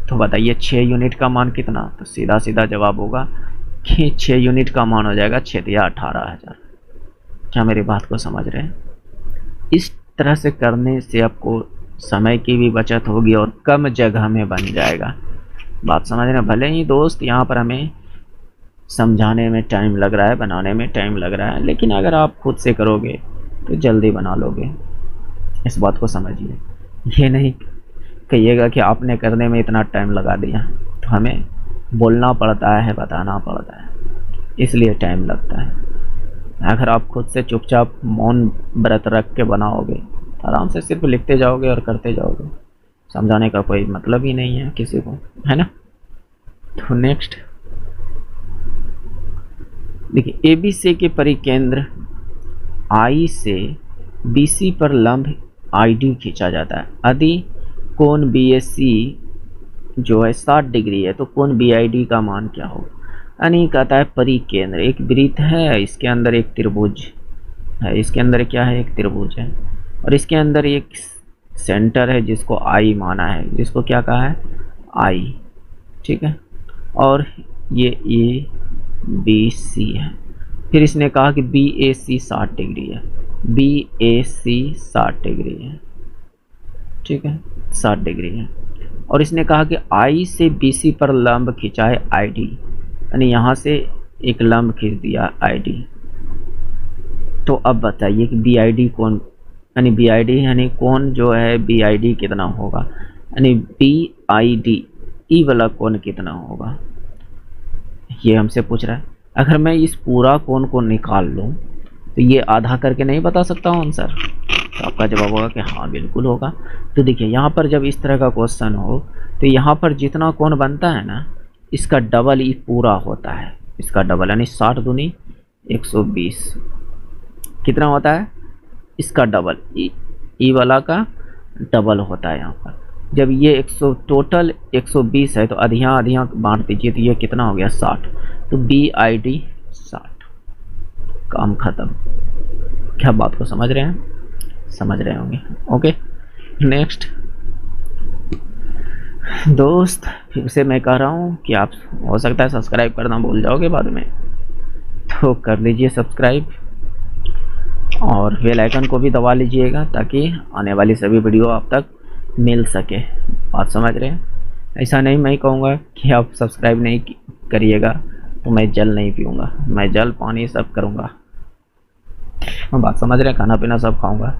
तो बताइए 6 यूनिट का मान कितना? तो सीधा सीधा जवाब होगा कि 6 यूनिट का मान हो जाएगा 6 या 18,000। क्या मेरी बात को समझ रहे हैं? इस तरह से करने से आपको समय की भी बचत होगी और कम जगह में बन जाएगा। बात समझ रहे हैं? भले ही दोस्त यहाँ पर हमें समझाने में टाइम लग रहा है, बनाने में टाइम लग रहा है, लेकिन अगर आप खुद से करोगे तो जल्दी बना लोगे। इस बात को समझिए। ये नहीं कहिएगा कि आपने करने में इतना टाइम लगा दिया, तो हमें बोलना पड़ता है, बताना पड़ता है, इसलिए टाइम लगता है। अगर आप खुद से चुपचाप मौन व्रत रख के बनाओगे तो आराम से सिर्फ लिखते जाओगे और करते जाओगे। समझाने का कोई मतलब ही नहीं है किसी को, है ना? तो नेक्स्ट देखिए, एबीसी के परिकेंद्र आई से बीसी पर लंब आईडी खींचा जाता है। यदि कोण बीएससी जो है 60 डिग्री है, तो कोण बीआईडी का मान क्या होगा? यानी कहता है परिकेंद्र, एक वृत्त है, इसके अंदर एक त्रिभुज है, इसके अंदर क्या है? एक त्रिभुज है, और इसके अंदर एक सेंटर है जिसको आई माना है, जिसको क्या कहा है? आई, ठीक है। और ये ए बी सी है। फिर इसने कहा कि बी ए सी 60 डिग्री है, बी ए सी 60 डिग्री है, ठीक है, 60 डिग्री है। और इसने कहा कि आई से बी सी पर लंब खींचा है आई डी, यानी यहाँ से एक लंब खींच दिया आई डी। तो अब बताइए कि बी आई डी कौन, यानी बी आई डी यानी कौन जो है बी आई डी कितना होगा? यानी बी आई डी ई वाला कोण कितना होगा, ये हमसे पूछ रहा है। अगर मैं इस पूरा कोण को निकाल लूँ तो ये आधा करके नहीं बता सकता हूँ आंसर? तो आपका जवाब होगा कि हाँ बिल्कुल होगा। तो देखिए यहाँ पर जब इस तरह का क्वेश्चन हो तो यहाँ पर जितना कोण बनता है ना, इसका डबल ई पूरा होता है, इसका डबल, यानी 60 दूनी 120 कितना होता है? इसका डबल, ई वाला का डबल होता है यहाँ पर। जब ये 100 टोटल 120 है तो आधियाँ आधियाँ बांट दीजिए, तो ये कितना हो गया? 60। तो बी आई डी 60, काम खत्म। क्या बात को समझ रहे हैं? समझ रहे होंगे। ओके नेक्स्ट दोस्त, फिर से मैं कह रहा हूँ कि आप हो सकता है सब्सक्राइब करना भूल जाओगे बाद में, तो कर लीजिए सब्सक्राइब और बेल आइकन को भी दबा लीजिएगा ताकि आने वाली सभी वीडियो आप तक मिल सके। बात समझ रहे हैं? ऐसा नहीं मैं कहूँगा कि आप सब्सक्राइब नहीं करिएगा तो मैं जल नहीं पीऊँगा, मैं जल पानी सब करूँगा। बात समझ रहे हैं? खाना पीना सब खाऊँगा।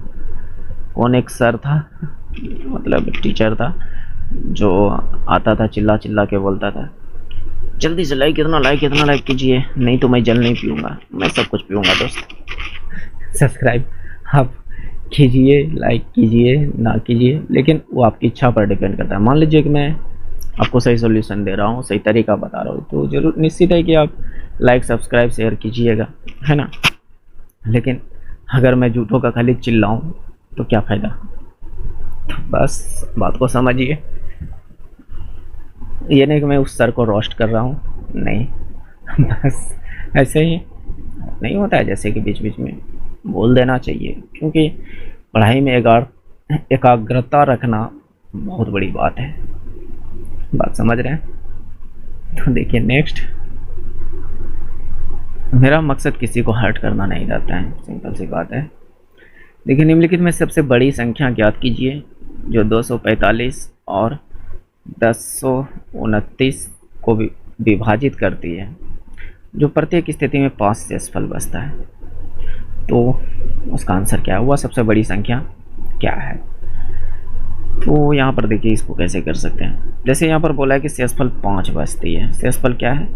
कौन एक सर था, मतलब टीचर था, जो आता था चिल्ला चिल्ला के बोलता था जल्दी से लाइक कितना लाइक कीजिए, नहीं तो मैं जल नहीं पीऊँगा। मैं सब कुछ पीऊँगा दोस्त। सब्सक्राइब आप कीजिए, लाइक कीजिए ना कीजिए, लेकिन वो आपकी इच्छा पर डिपेंड करता है। मान लीजिए कि मैं आपको सही सॉल्यूशन दे रहा हूँ, सही तरीका बता रहा हूँ, तो जरूर निश्चित है कि आप लाइक सब्सक्राइब शेयर कीजिएगा, है ना? लेकिन अगर मैं झूठों का खाली चिल्लाऊँ तो क्या फ़ायदा? तो बस बात को समझिए। ये नहीं कि मैं उस सर को रोस्ट कर रहा हूँ, नहीं, बस ऐसे ही नहीं होता है, जैसे कि बीच बीच में बोल देना चाहिए, क्योंकि पढ़ाई में एकाग्रता रखना बहुत बड़ी बात है। बात समझ रहे हैं? तो देखिए नेक्स्ट, मेरा मकसद किसी को हर्ट करना नहीं रहता है, सिंपल सी बात है। देखिए निम्नलिखित में सबसे बड़ी संख्या ज्ञात कीजिए जो 245 और 1029 को विभाजित करती है, जो प्रत्येक स्थिति में 5 से असफल बचता है। तो उसका आंसर क्या हुआ? सबसे बड़ी संख्या क्या है? तो यहाँ पर देखिए इसको कैसे कर सकते हैं। जैसे यहाँ पर बोला है कि शेषफल 5 बचती है, शेषफल क्या है?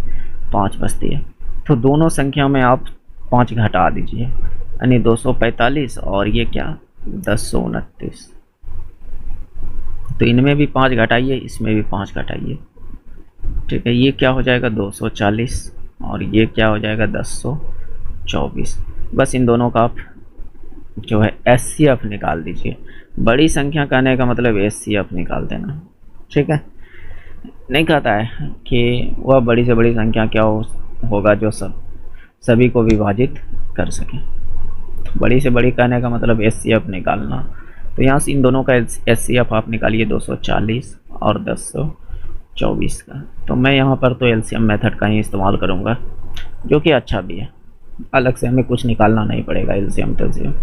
5 बचती है। तो दोनों संख्या में आप 5 घटा दीजिए, यानी 245 और ये क्या 1029। तो इनमें भी 5 घटाइए, इसमें भी 5 घटाइए, ठीक है। ये क्या हो जाएगा 240 और ये क्या हो जाएगा 1024। बस इन दोनों का आप जो है एचसीएफ निकाल दीजिए। बड़ी संख्या कहने का मतलब एचसीएफ निकाल देना, ठीक है। नहीं कहता है कि वह बड़ी से बड़ी संख्या क्या होगा जो सभी को विभाजित कर सके। तो बड़ी से बड़ी कहने का मतलब एचसीएफ निकालना। तो यहाँ से इन दोनों का एचसीएफ आप निकालिए 240 और 1024 का। तो मैं यहाँ पर तो एलसीएम मेथड का ही इस्तेमाल करूँगा, जो कि अच्छा भी है। अलग से हमें कुछ निकालना नहीं पड़ेगा। एलसीएम टेलसीएम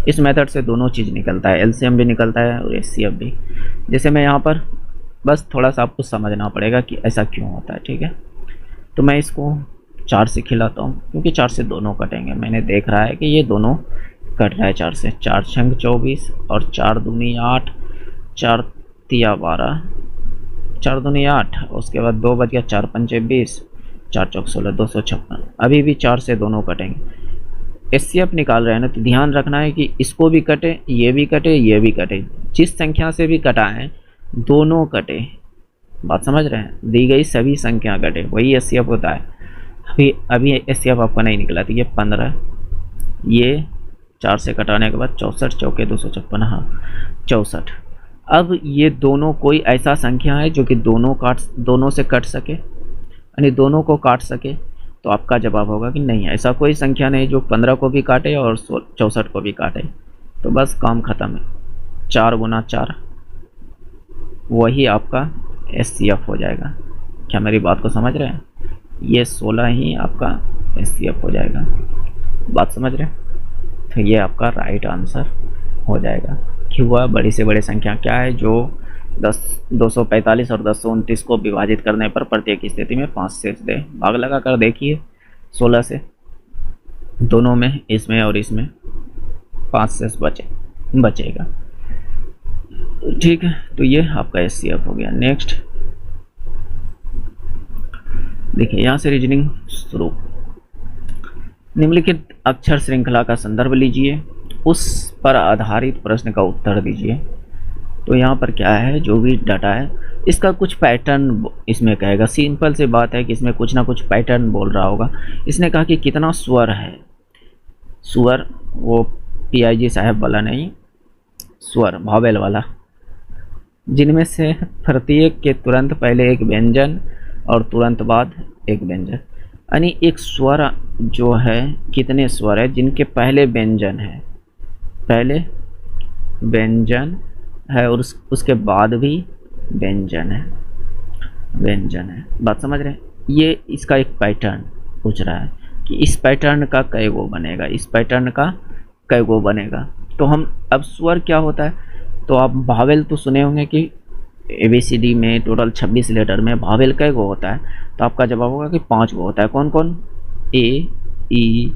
इस मेथड से दोनों चीज़ निकलता है, एलसीएम भी निकलता है और एचसीएफ भी। जैसे मैं यहाँ पर बस थोड़ा सा आपको समझना पड़ेगा कि ऐसा क्यों होता है, ठीक है। तो मैं इसको 4 से खिलाता हूँ, क्योंकि 4 से दोनों कटेंगे। मैंने देख रहा है कि ये दोनों कट रहा है 4 से। 4 छंग 24 और 4 दूनी 8, 4 तिया 12, 4 दूनी 8, उसके बाद 2 बज गया, 4 पंचे 20, 4 चौक 16, 256। अभी भी 4 से दोनों कटेंगे। एचसीएफ निकाल रहे हैं ना, तो ध्यान रखना है कि इसको भी कटे, ये भी कटे, ये भी कटे। जिस संख्या से भी कटा है दोनों कटे। बात समझ रहे हैं? दी गई सभी संख्या कटे, वही एचसीएफ होता है। अभी एचसीएफ आपका नहीं निकला, तो ये 15, ये 4 से कटाने के बाद 64 चौके 256, हाँ 64। अब ये दोनों कोई ऐसा संख्या है जो कि दोनों से कट सके, यानी दोनों को काट सके, तो आपका जवाब होगा कि नहीं, ऐसा कोई संख्या नहीं जो 15 को भी काटे और 64 को भी काटे। तो बस काम ख़त्म है। 4 गुना 4 वही आपका एचसीएफ हो जाएगा। क्या मेरी बात को समझ रहे हैं? ये 16 ही आपका एचसीएफ हो जाएगा। बात समझ रहे हैं? तो ये आपका राइट आंसर हो जाएगा। कि हुआ बड़ी से बड़ी संख्या क्या है जो 245 और 1029 को विभाजित करने पर प्रत्येक स्थिति में 5 शेष दे। भाग लगा कर देखिए 16 से, दोनों में, इसमें और इसमें 5 शेष बचेगा। ठीक है, तो ये आपका एचसीएफ हो गया। नेक्स्ट देखिए, यहाँ से रीजनिंग शुरू। निम्नलिखित अक्षर श्रृंखला का संदर्भ लीजिए, उस पर आधारित प्रश्न का उत्तर दीजिए। तो यहाँ पर क्या है, जो भी डाटा है इसका कुछ पैटर्न इसमें कहेगा। सिंपल सी बात है कि इसमें कुछ ना कुछ पैटर्न बोल रहा होगा। इसने कहा कि कितना स्वर है, स्वर वो पीआईजी साहब वाला नहीं, स्वर भावेल वाला, जिनमें से प्रत्येक के तुरंत पहले एक व्यंजन और तुरंत बाद एक व्यंजन। यानी एक स्वर जो है, कितने स्वर है जिनके पहले व्यंजन है, पहले व्यंजन है और उसके बाद भी व्यंजन है। बात समझ रहे हैं? ये इसका एक पैटर्न पूछ रहा है कि इस पैटर्न का कै गो बनेगा, इस पैटर्न का कै गो बनेगा। तो हम अब स्वर क्या होता है, तो आप भावेल तो सुने होंगे कि ABCD में टोटल 26 लेटर में भावेल कै गो होता है। तो आपका जवाब होगा कि 5 गो होता है। कौन कौन? A, E,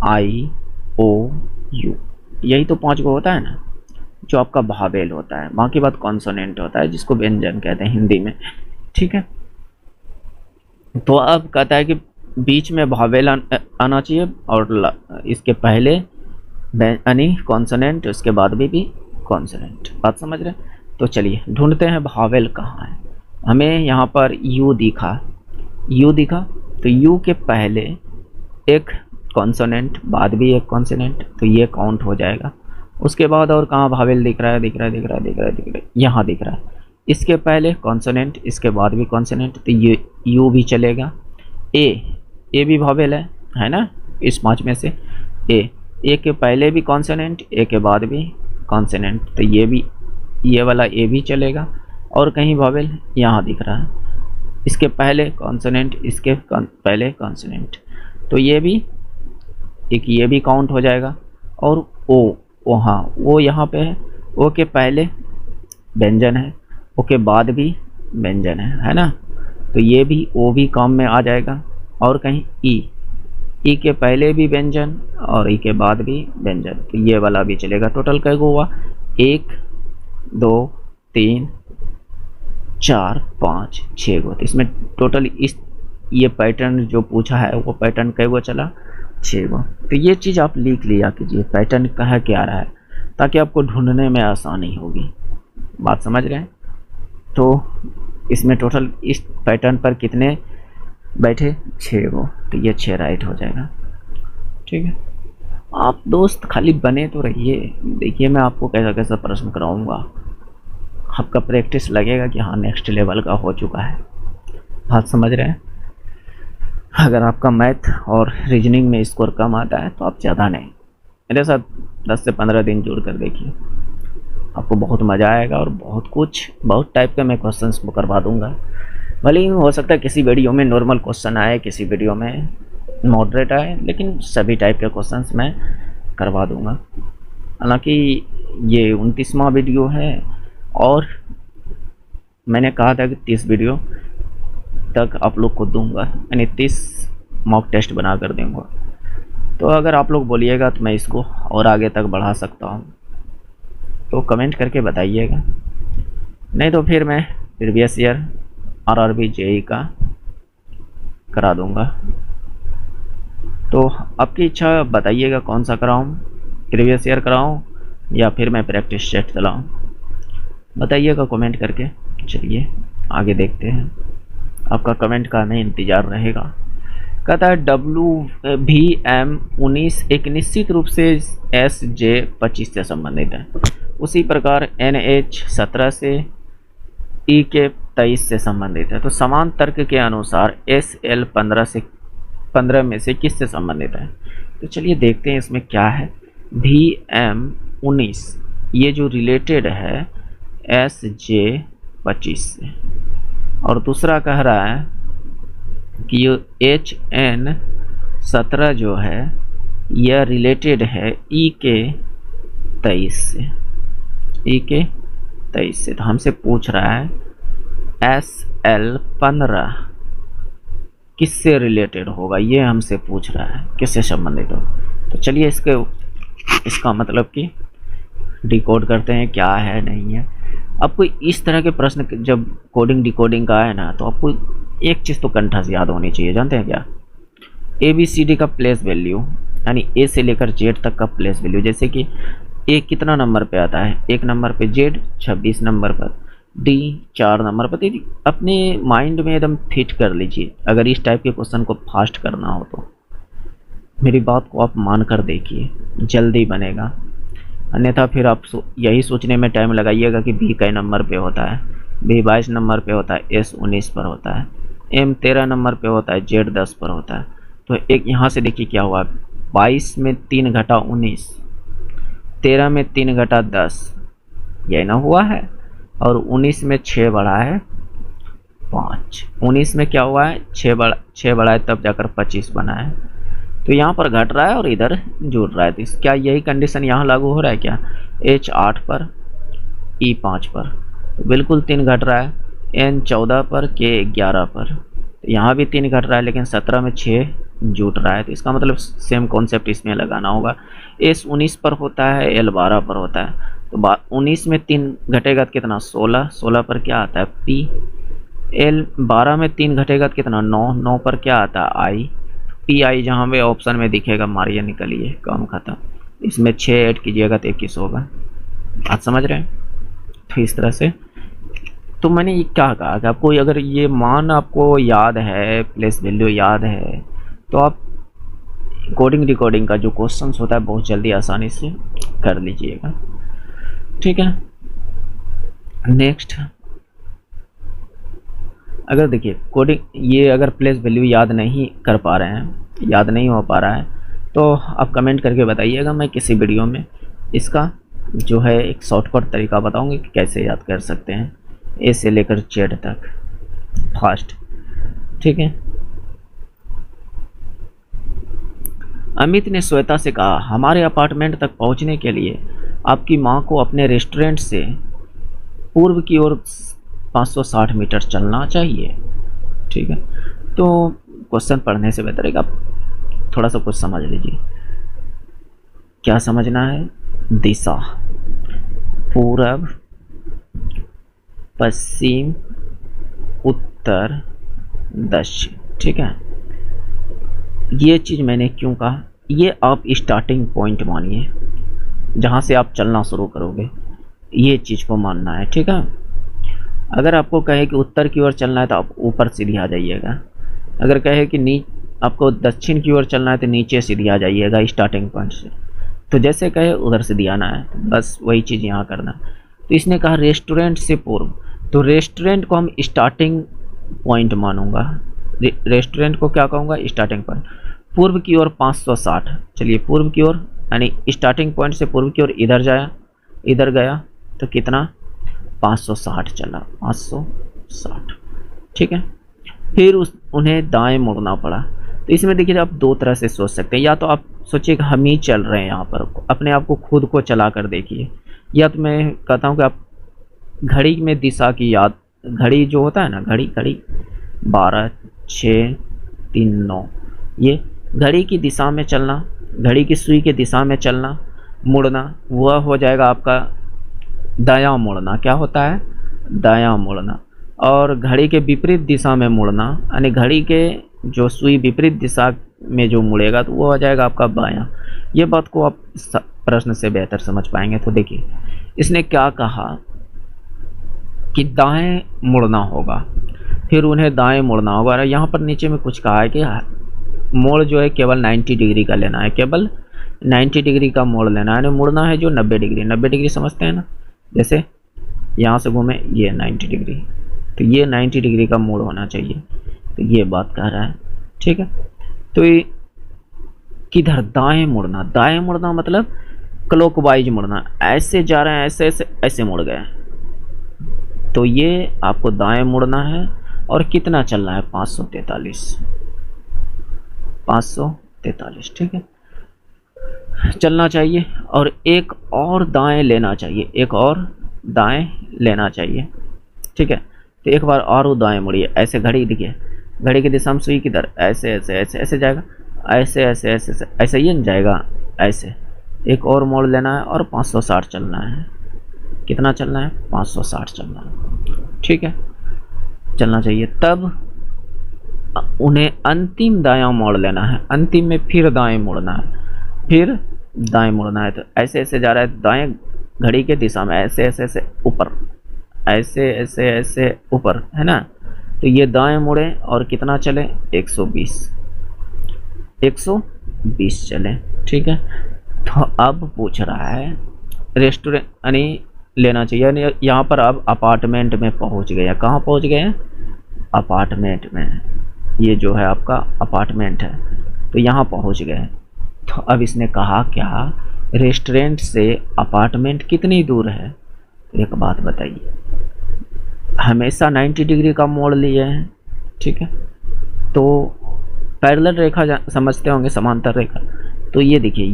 I, O, U, यही तो 5 गो होता है ना, जो आपका भावेल होता है। बाकी बात कॉन्सोनेंट होता है, जिसको व्यंजन कहते हैं हिंदी में। ठीक है, तो अब कहता है कि बीच में भावेल आना चाहिए और इसके पहले यानी कॉन्सोनेंट, उसके बाद भी कॉन्सोनेंट। बात समझ रहे हैं? तो चलिए ढूंढते हैं भावेल कहाँ है। हमें यहाँ पर U दिखा, तो U के पहले एक कॉन्सोनेंट, बाद भी एक कॉन्सोनेंट, तो ये काउंट हो जाएगा। उसके बाद और कहाँ भावेल दिख रहा है? यहाँ दिख रहा है। इसके पहले कॉन्सोनेंट, इसके बाद भी कॉन्सोनेंट, तो ये U भी चलेगा। ए भी भावेल है ना, इस 5 में से ए के पहले भी कॉन्सोनेंट, ए के बाद भी कॉन्सोनेंट, तो ये वाला ए भी चलेगा। और कहीं भावेल यहाँ दिख रहा है, इसके पहले कॉन्सोनेंट, इसके पहले कॉन्सोनेंट, तो ये भी काउंट हो जाएगा। और ओ हाँ, वो यहाँ पे है, ओ के पहले व्यंजन है, ओ के बाद भी व्यंजन है ना, तो ये भी ओ भी काम में आ जाएगा। और कहीं ई के पहले भी व्यंजन और ई के बाद भी व्यंजन, तो ये वाला भी चलेगा। टोटल कै गो हुआ? 1 2 3 4 5 6 गो। तो इसमें टोटल ये पैटर्न जो पूछा है वो पैटर्न कै गो चला? 6 गो। तो ये चीज़ आप लिख लिया कीजिए, पैटर्न कहाँ क्या रहा है, ताकि आपको ढूंढने में आसानी होगी। बात समझ रहे हैं? तो इसमें टोटल इस पैटर्न पर कितने बैठे? 6 गो, तो ये 6 राइट हो जाएगा। ठीक है, आप दोस्त खाली बने तो रहिए। देखिए मैं आपको कैसा कैसा प्रश्न कराऊंगा, आपका प्रैक्टिस लगेगा कि हाँ नेक्स्ट लेवल का हो चुका है। बात समझ रहे हैं? अगर आपका मैथ और रीजनिंग में स्कोर कम आता है तो आप ज़्यादा नहीं, मेरे साथ 10 से 15 दिन जुड़ कर देखिए, आपको बहुत मज़ा आएगा और बहुत टाइप के मैं क्वेश्चंस को करवा दूंगा। भले ही हो सकता है किसी वीडियो में नॉर्मल क्वेश्चन आए, किसी वीडियो में मॉडरेट आए, लेकिन सभी टाइप के क्वेश्चंस मैं करवा दूंगा। हालांकि ये 29वां वीडियो है और मैंने कहा था कि 30 वीडियो तक आप लोग को दूंगा, यानी 30 मॉक टेस्ट बना कर दूंगा। तो अगर आप लोग बोलिएगा तो मैं इसको और आगे तक बढ़ा सकता हूँ, तो कमेंट करके बताइएगा। नहीं तो फिर मैं प्रीवियस ईयर आरआरबी जेई का करा दूंगा। तो आपकी इच्छा बताइएगा कौन सा कराऊं, प्रीवियस ईयर कराऊं या फिर मैं प्रैक्टिस सेट चलाऊं, बताइएगा कमेंट करके। चलिए आगे देखते हैं, आपका कमेंट का हमें इंतज़ार रहेगा। कहता है WVM19 एक निश्चित रूप से SJ25 से संबंधित है, उसी प्रकार NH17 से EK23 से संबंधित है। तो समान तर्क के अनुसार SL15 में से किस से संबंधित है? तो चलिए देखते हैं इसमें क्या है। VM19 ये जो रिलेटेड है SJ25 से, और दूसरा कह रहा है कि ये HN17 जो है यह रिलेटेड है EK23 से, EK23 से। तो हमसे पूछ रहा है SL15 किससे रिलेटेड होगा, ये हमसे पूछ रहा है, किससे संबंधित हो। तो चलिए इसका मतलब कि डिकोड करते हैं क्या है नहीं है। आपको इस तरह के प्रश्न जब कोडिंग डिकोडिंग का है ना, तो आपको एक चीज़ तो कंठस्थ याद होनी चाहिए, जानते हैं क्या? ABCD का प्लेस वैल्यू, यानी A से लेकर Z तक का प्लेस वैल्यू। जैसे कि A कितना नंबर पे आता है? 1 नंबर पे, Z 26 नंबर पर, D 4 नंबर पर। तो अपने माइंड में एकदम फिट कर लीजिए, अगर इस टाइप के क्वेश्चन को फास्ट करना हो तो मेरी बात को आप मान कर देखिए, जल्दी बनेगा। अन्यथा फिर आप यही सोचने में टाइम लगाइएगा कि B कई नंबर पे होता है, B 22 नंबर पे होता है, S 19 पर होता है, M 13 नंबर पे होता है, Z 10 पर होता है। तो एक यहाँ से देखिए क्या हुआ, 22 में 3 घटा 19, 13 में 3 घटा 10, यही ना हुआ है। और 19 में 6 बढ़ा है 5, 19 में क्या हुआ है 6 बढ़ा है, तब जाकर 25 बना है। तो यहाँ पर घट रहा है और इधर जुड़ रहा है। तो क्या यही कंडीशन यहाँ लागू हो रहा है क्या? H8 पर, E5 पर, तो बिल्कुल 3 घट रहा है, N14 पर, K11 पर। तो यहाँ भी 3 घट रहा है, लेकिन 17 में 6 जुट रहा है। तो इसका मतलब सेम कॉन्सेप्ट इसमें लगाना होगा। S 19 पर होता है, L 12 पर होता है। तो 19 में 3 घटेगा तो कितना? 16, 16 पर क्या आता है? P। L 12 में 3 घटेगा तो कितना? 9, 9 पर क्या आता है? I। PI जहाँ पे ऑप्शन में दिखेगा मारिए, निकलिए, काम खत्म। इसमें 6 ऐड कीजिएगा तो 21 होगा। आप समझ रहे हैं? तो इस तरह से, तो मैंने ये क्या कहा कि आपको अगर ये मान आपको याद है, प्लेस वैल्यू याद है, तो आप कोडिंग डिकोडिंग का जो क्वेश्चंस होता है बहुत जल्दी आसानी से कर लीजिएगा। ठीक है, नेक्स्ट अगर देखिए कोडिंग, ये अगर प्लेस वैल्यू याद नहीं कर पा रहे हैं, याद नहीं हो पा रहा है, तो आप कमेंट करके बताइएगा। मैं किसी वीडियो में इसका जो है एक शॉर्टकट तरीका बताऊंगी कि कैसे याद कर सकते हैं A से लेकर Z तक फास्ट। ठीक है, अमित ने श्वेता से कहा, हमारे अपार्टमेंट तक पहुंचने के लिए आपकी मां को अपने रेस्टोरेंट से पूर्व की ओर 560 मीटर चलना चाहिए। ठीक है, तो क्वेश्चन पढ़ने से बेहतर है कि आप थोड़ा सा कुछ समझ लीजिए। क्या समझना है? दिशा, पूर्व, पश्चिम, उत्तर, दक्षिण। ठीक है, ये चीज़ मैंने क्यों कहा, ये आप स्टार्टिंग पॉइंट मानिए, जहाँ से आप चलना शुरू करोगे, ये चीज़ को मानना है। ठीक है, अगर आपको कहे कि उत्तर की ओर चलना है तो आप ऊपर सीधी आ जाइएगा, अगर कहे कि आपको दक्षिण की ओर चलना है तो नीचे सीधी आ जाइएगा स्टार्टिंग पॉइंट से। तो जैसे कहे उधर सीधी आना है, बस वही चीज़ यहाँ करना। तो इसने कहा रेस्टोरेंट से पूर्व, तो रेस्टोरेंट को हम स्टार्टिंग पॉइंट मानूंगा, रेस्टोरेंट को क्या कहूँगा, स्टार्टिंग पॉइंट। पूर्व की ओर 560, चलिए पूर्व की ओर यानी स्टार्टिंग पॉइंट से पूर्व की ओर इधर गया तो कितना 560 चला, 560, ठीक है। फिर उन्हें दाएं मुड़ना पड़ा। तो इसमें देखिए आप दो तरह से सोच सकते हैं, या तो आप सोचिए कि हम ही चल रहे हैं यहाँ पर, अपने आप को खुद को चला कर देखिए, या तो मैं कहता हूँ कि आप घड़ी में दिशा की याद, घड़ी जो होता है ना, घड़ी 12 6 3 9, ये घड़ी की दिशा में चलना, घड़ी की सुई की दिशा में चलना, मुड़ना, वह हो जाएगा आपका दायां मुड़ना। क्या होता है, दायां मुड़ना। और घड़ी के विपरीत दिशा में मुड़ना, यानी घड़ी के जो सुई विपरीत दिशा में जो मुड़ेगा तो वो हो जाएगा आपका बायां। ये बात को आप प्रश्न से बेहतर समझ पाएंगे। तो देखिए इसने क्या कहा कि दाएं मुड़ना होगा, फिर उन्हें दाएं मुड़ना होगा। और यहाँ पर नीचे में कुछ कहा है कि मोड़ जो है केवल 90 डिग्री का लेना है, केवल 90 डिग्री का मोड़ लेना है, मुड़ना है जो 90 डिग्री, 90 डिग्री समझते हैं ना, जैसे यहाँ से घूमे ये 90 डिग्री, तो ये 90 डिग्री का मोड़ होना चाहिए। तो ये बात कह रहा है, ठीक है। तो ये किधर, दाएं मुड़ना, दाएं मुड़ना मतलब क्लॉकवाइज मुड़ना, ऐसे जा रहे हैं, ऐसे ऐसे ऐसे मुड़ गए, तो ये आपको दाएं मुड़ना है। और कितना चलना है, 543, ठीक है, चलना चाहिए। और एक और दाएं लेना चाहिए, एक और दाएं लेना चाहिए, ठीक है। तो एक बार और वो दाएं मुड़िए, ऐसे घड़ी देखिए, घड़ी की दिशा में सुई किधर, ऐसे ऐसे ऐसे ऐसे जाएगा, ऐसे ऐसे ऐसे ऐसे ऐसे ये नहीं जाएगा, ऐसे एक और मोड़ लेना है और 560 चलना है। कितना चलना है, 560 चलना है, ठीक है, चलना चाहिए। तब उन्हें अंतिम दायां मोड़ लेना है, अंतिम में फिर दाएं मुड़ना है, फिर दाएं मुड़ना है। तो ऐसे ऐसे जा रहा है दाएं घड़ी के दिशा में, ऐसे ऐसे ऐसे ऊपर, ऐसे ऐसे ऐसे ऊपर, है ना। तो ये दाएं मुड़े और कितना चले, 120 चले, ठीक है। तो अब पूछ रहा है रेस्टोरेंट यानी लेना चाहिए, यानी यहाँ पर अब अपार्टमेंट में पहुँच गए। कहाँ पहुँच गए हैं, अपार्टमेंट में, ये जो है आपका अपार्टमेंट है, तो यहाँ पहुँच गए। तो अब इसने कहा क्या, रेस्टोरेंट से अपार्टमेंट कितनी दूर है। तो एक बात बताइए, हमेशा 90 डिग्री का मोड़ लिए हैं, ठीक है। तो पैरेलल रेखा समझते होंगे, समांतर रेखा। तो ये देखिए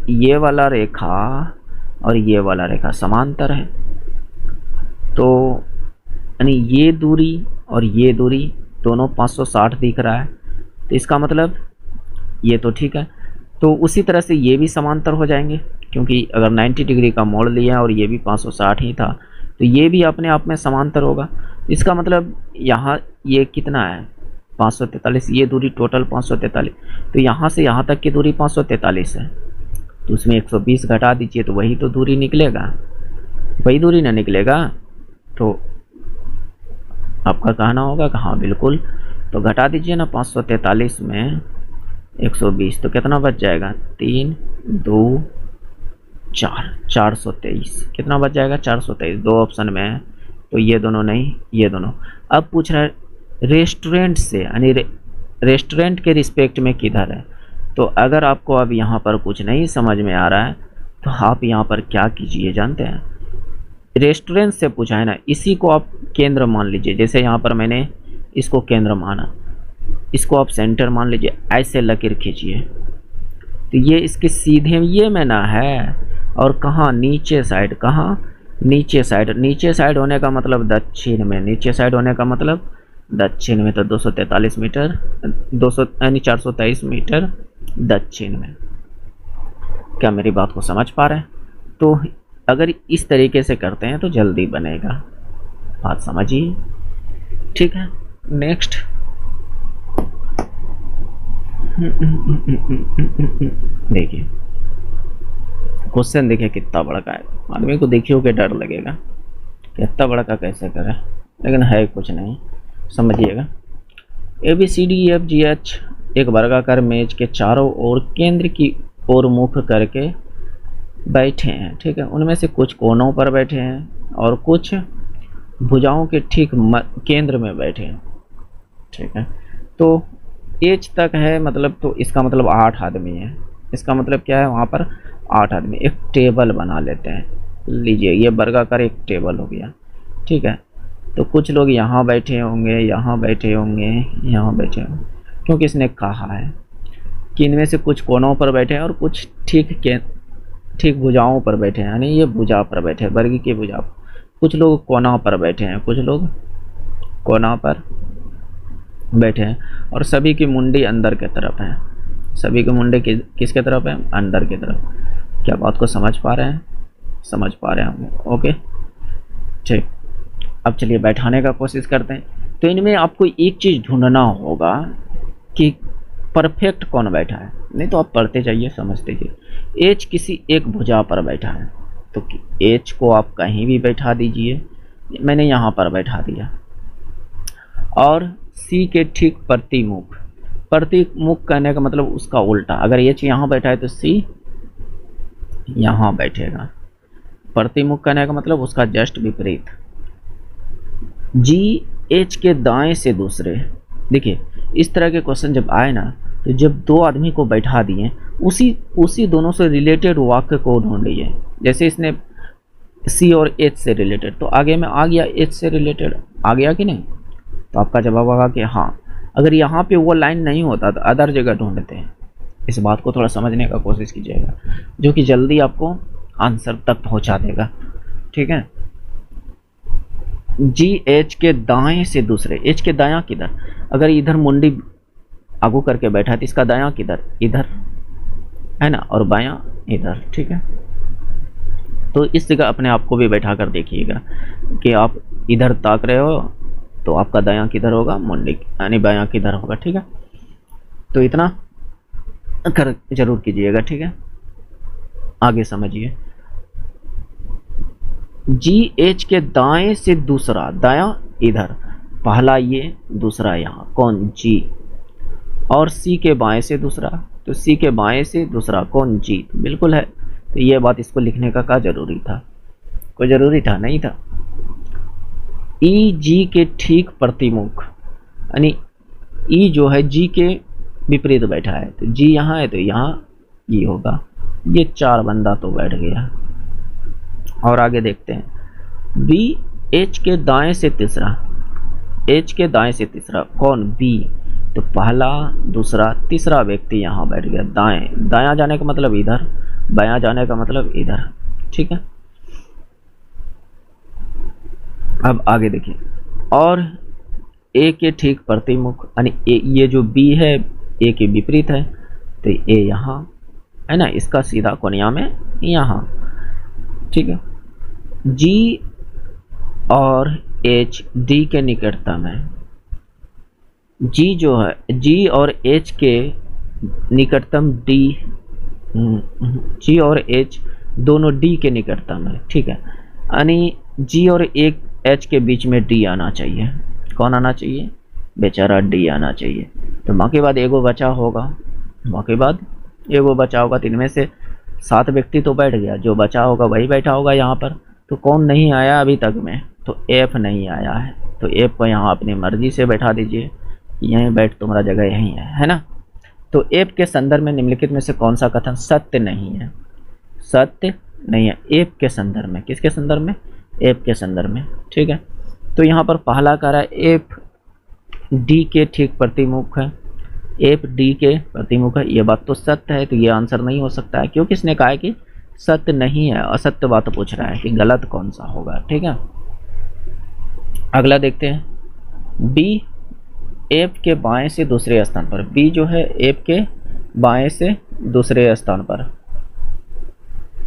ये वाला रेखा और ये वाला रेखा समांतर है, तो यानी ये दूरी और ये दूरी दोनों 560 दिख रहा है। तो इसका मतलब ये तो ठीक है, तो उसी तरह से ये भी समांतर हो जाएंगे, क्योंकि अगर 90 डिग्री का मोड़ लिया और ये भी 560 ही था, तो ये भी अपने आप में समांतर होगा। इसका मतलब यहाँ ये कितना है, 543, ये दूरी टोटल 543, तो यहाँ से यहाँ तक की दूरी 543 है। तो उसमें 120 घटा दीजिए तो वही तो दूरी निकलेगा, वही दूरी ना निकलेगा। तो आपका कहना होगा कि हाँ बिल्कुल, तो घटा दीजिए ना 543 में 120, तो कितना बच जाएगा, 3 2 4, 423, कितना बच जाएगा, 423। दो ऑप्शन में है, तो ये दोनों नहीं, ये दोनों। अब पूछ रहा है रेस्टोरेंट से, यानी रेस्टोरेंट के रिस्पेक्ट में किधर है। तो अगर आपको अब यहाँ पर कुछ नहीं समझ में आ रहा है, तो आप यहाँ पर क्या कीजिए जानते हैं, रेस्टोरेंट से पूछा है ना, इसी को आप केंद्र मान लीजिए। जैसे यहाँ पर मैंने इसको केंद्र माना, इसको आप सेंटर मान लीजिए, ऐसे लकीर खींचिए, तो ये इसके सीधे ये में ना है, और कहाँ, नीचे साइड, कहाँ, नीचे साइड। नीचे साइड होने का मतलब दक्षिण में, नीचे साइड होने का मतलब दक्षिण में, तो 243 मीटर, 200 यानी 423 मीटर दक्षिण में। क्या मेरी बात को समझ पा रहे हैं। तो अगर इस तरीके से करते हैं तो जल्दी बनेगा, बात समझिए, ठीक है। नेक्स्ट, देखिए क्वेश्चन देखिए कितना बड़ा का है, आदमी को देखिए के डर लगेगा कि इतना बड़ा का कैसे करें, लेकिन है कुछ नहीं, समझिएगा। ABCDEFGH एक वर्गाकार मेज के चारों ओर केंद्र की ओर मुख करके बैठे हैं, ठीक है। उनमें से कुछ कोनों पर बैठे हैं, और कुछ भुजाओं के ठीक केंद्र में बैठे हैं। ठीक है, तो एच तक है मतलब, तो इसका मतलब 8 आदमी है। इसका मतलब क्या है, वहाँ पर 8 आदमी। एक टेबल बना लेते हैं, लीजिए ये वर्गाकार एक टेबल हो गया। ठीक है, तो कुछ लोग यहाँ बैठे होंगे, यहाँ बैठे होंगे, यहाँ बैठे होंगे, क्योंकि इसने कहा है कि इनमें से कुछ कोनों पर बैठे हैं और कुछ ठीक भुजाओं पर बैठे हैं, यानी ये भुजा पर बैठे हैं, वर्ग की भुजा। कुछ लोग कोना पर बैठे हैं, कुछ लोग कोना पर बैठे हैं, और सभी की मुंडी अंदर की तरफ है। सभी की मुंडी किसके तरफ है, अंदर की तरफ। क्या बात को समझ पा रहे हैं, समझ पा रहे हैं? ओके ठीक, अब चलिए बैठाने का कोशिश करते हैं। तो इनमें आपको एक चीज़ ढूंढना होगा कि परफेक्ट कौन बैठा है, नहीं तो आप पढ़ते जाइए, समझते जाइए। एच किसी एक भुजा पर बैठा है, तो एच को आप कहीं भी बैठा दीजिए, मैंने यहाँ पर बैठा दिया। और सी के ठीक प्रतिमुख, प्रतिमुख कहने का मतलब उसका उल्टा, अगर एच यहाँ बैठा है तो सी यहाँ बैठेगा। प्रतिमुख कहने का मतलब उसका जस्ट विपरीत। जी एच के दाएं से दूसरे, देखिए इस तरह के क्वेश्चन जब आए ना, तो जब दो आदमी को बैठा दिए, उसी दोनों से रिलेटेड वाक्य को ढूंढिए। जैसे इसने सी और एच से रिलेटेड, तो आगे में आ गया एच से रिलेटेड, आ गया कि नहीं, तो आपका जवाब होगा कि हाँ। अगर यहाँ पे वो लाइन नहीं होता तो अदर जगह ढूंढते हैं। इस बात को थोड़ा समझने का कोशिश कीजिएगा, जो कि जल्दी आपको आंसर तक पहुँचा देगा। ठीक है, जी एच के दाएं से दूसरे, एच के दायां किधर, अगर इधर मुंडी आगू करके बैठा है तो इसका दायां किधर, इधर है ना, और बायां इधर। ठीक है, तो इस जगह अपने आप को भी बैठा कर देखिएगा कि आप इधर ताक रहे हो तो आपका दायां किधर होगा, मुंडी यानी बायां किधर होगा। ठीक है, तो इतना कर जरूर कीजिएगा। ठीक है, आगे समझिए। जी एच के दाएं से दूसरा, दायां इधर, पहला ये, दूसरा यहाँ, कौन, जी। और सी के बाएं से दूसरा, तो सी के बाएं से दूसरा कौन, जी। बिल्कुल है, तो ये बात इसको लिखने का क्या जरूरी था, कोई जरूरी था नहीं था। ई जी के ठीक प्रतिमुख, यानी ई जो है जी के विपरीत बैठा है, तो जी यहाँ है तो यहाँ ई होगा। ये 4 बंदा तो बैठ गया। और आगे देखते हैं। बी एच के दाएं से तीसरा, एच के दाएं से तीसरा कौन, बी। तो पहला, दूसरा, तीसरा व्यक्ति यहाँ बैठ गया दाएं। दायां जाने का मतलब इधर, बायां जाने का मतलब इधर। ठीक है, अब आगे देखिए। और ए के ठीक प्रतिमुख, यानी ये जो बी है ए के विपरीत है, तो ए यहाँ है ना, इसका सीधा कोनिया में यहाँ। ठीक है, जी और एच डी के निकटतम है। जी जो है, जी और एच के निकटतम डी, जी और एच दोनों डी के निकटतम है। ठीक है, यानी जी और एक एच के बीच में डी आना चाहिए। कौन आना चाहिए, बेचारा डी आना चाहिए। तो माँ के बाद एगो बचा होगा, माँ के बाद एगो बचा होगा, तो इनमें से 7 व्यक्ति तो बैठ गया, जो बचा होगा वही बैठा होगा यहाँ पर। तो कौन नहीं आया अभी तक में, तो एफ नहीं आया है, तो एफ को यहाँ अपनी मर्जी से बैठा दीजिए, यहीं बैठ, तुम्हारा जगह यहीं है ना। तो एफ के संदर्भ में निम्नलिखित में से कौन सा कथन सत्य नहीं है, सत्य नहीं है एफ के संदर्भ में। किसके संदर्भ में, एफ के संदर्भ में। ठीक है, तो यहाँ पर पहला कह रहा है एफ डी के ठीक प्रतिमुख है, एफ डी के प्रतिमुख है, ये बात तो सत्य है, तो ये आंसर नहीं हो सकता है, क्योंकि इसने कहा है कि सत्य नहीं है, असत्य बात पूछ रहा है कि गलत कौन सा होगा। ठीक है, अगला देखते हैं। बी एफ के बाएं से दूसरे स्थान पर, बी जो है एफ के बाएं से दूसरे स्थान पर,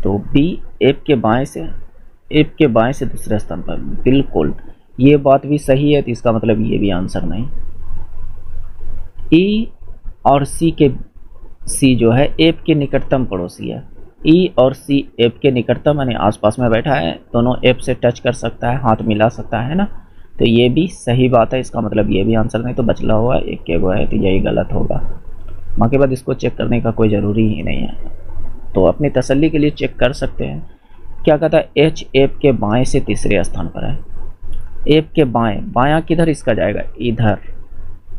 तो बी एफ के बाएं से दूसरे स्थान पर, बिल्कुल ये बात भी सही है, तो इसका मतलब ये भी आंसर नहीं। ई और सी जो है एफ के निकटतम पड़ोसी है। ई और सी एफ के निकटतम यानी आसपास में बैठा है, दोनों एफ से टच कर सकता है, हाथ मिला सकता है ना, तो ये भी सही बात है, इसका मतलब ये भी आंसर नहीं। तो बचला हुआ एक के गो है, तो यही गलत होगा। वहाँ के बाद इसको चेक करने का कोई ज़रूरी ही नहीं है, तो अपनी तसल्ली के लिए चेक कर सकते हैं क्या कहता है, एच एफ के बाएं से तीसरे स्थान पर है। एफ के बाएं, बायां किधर इसका जाएगा, इधर।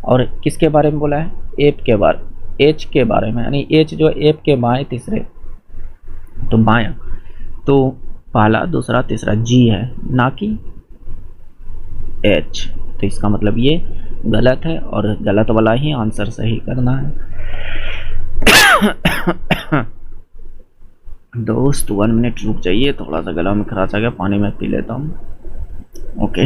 और किसके बारे में बोला है, एफ के बारे, एच के बारे में, यानी एच जो एफ के बाएं तीसरे, तो बायां, तो पहला दूसरा तीसरा जी है, ना कि एच। तो इसका मतलब ये गलत है और गलत वाला ही आंसर सही करना है। दोस्त 1 मिनट रुक जाइए, थोड़ा सा गला में खराश आ गया, पानी में पी लेता हूँ। ओके,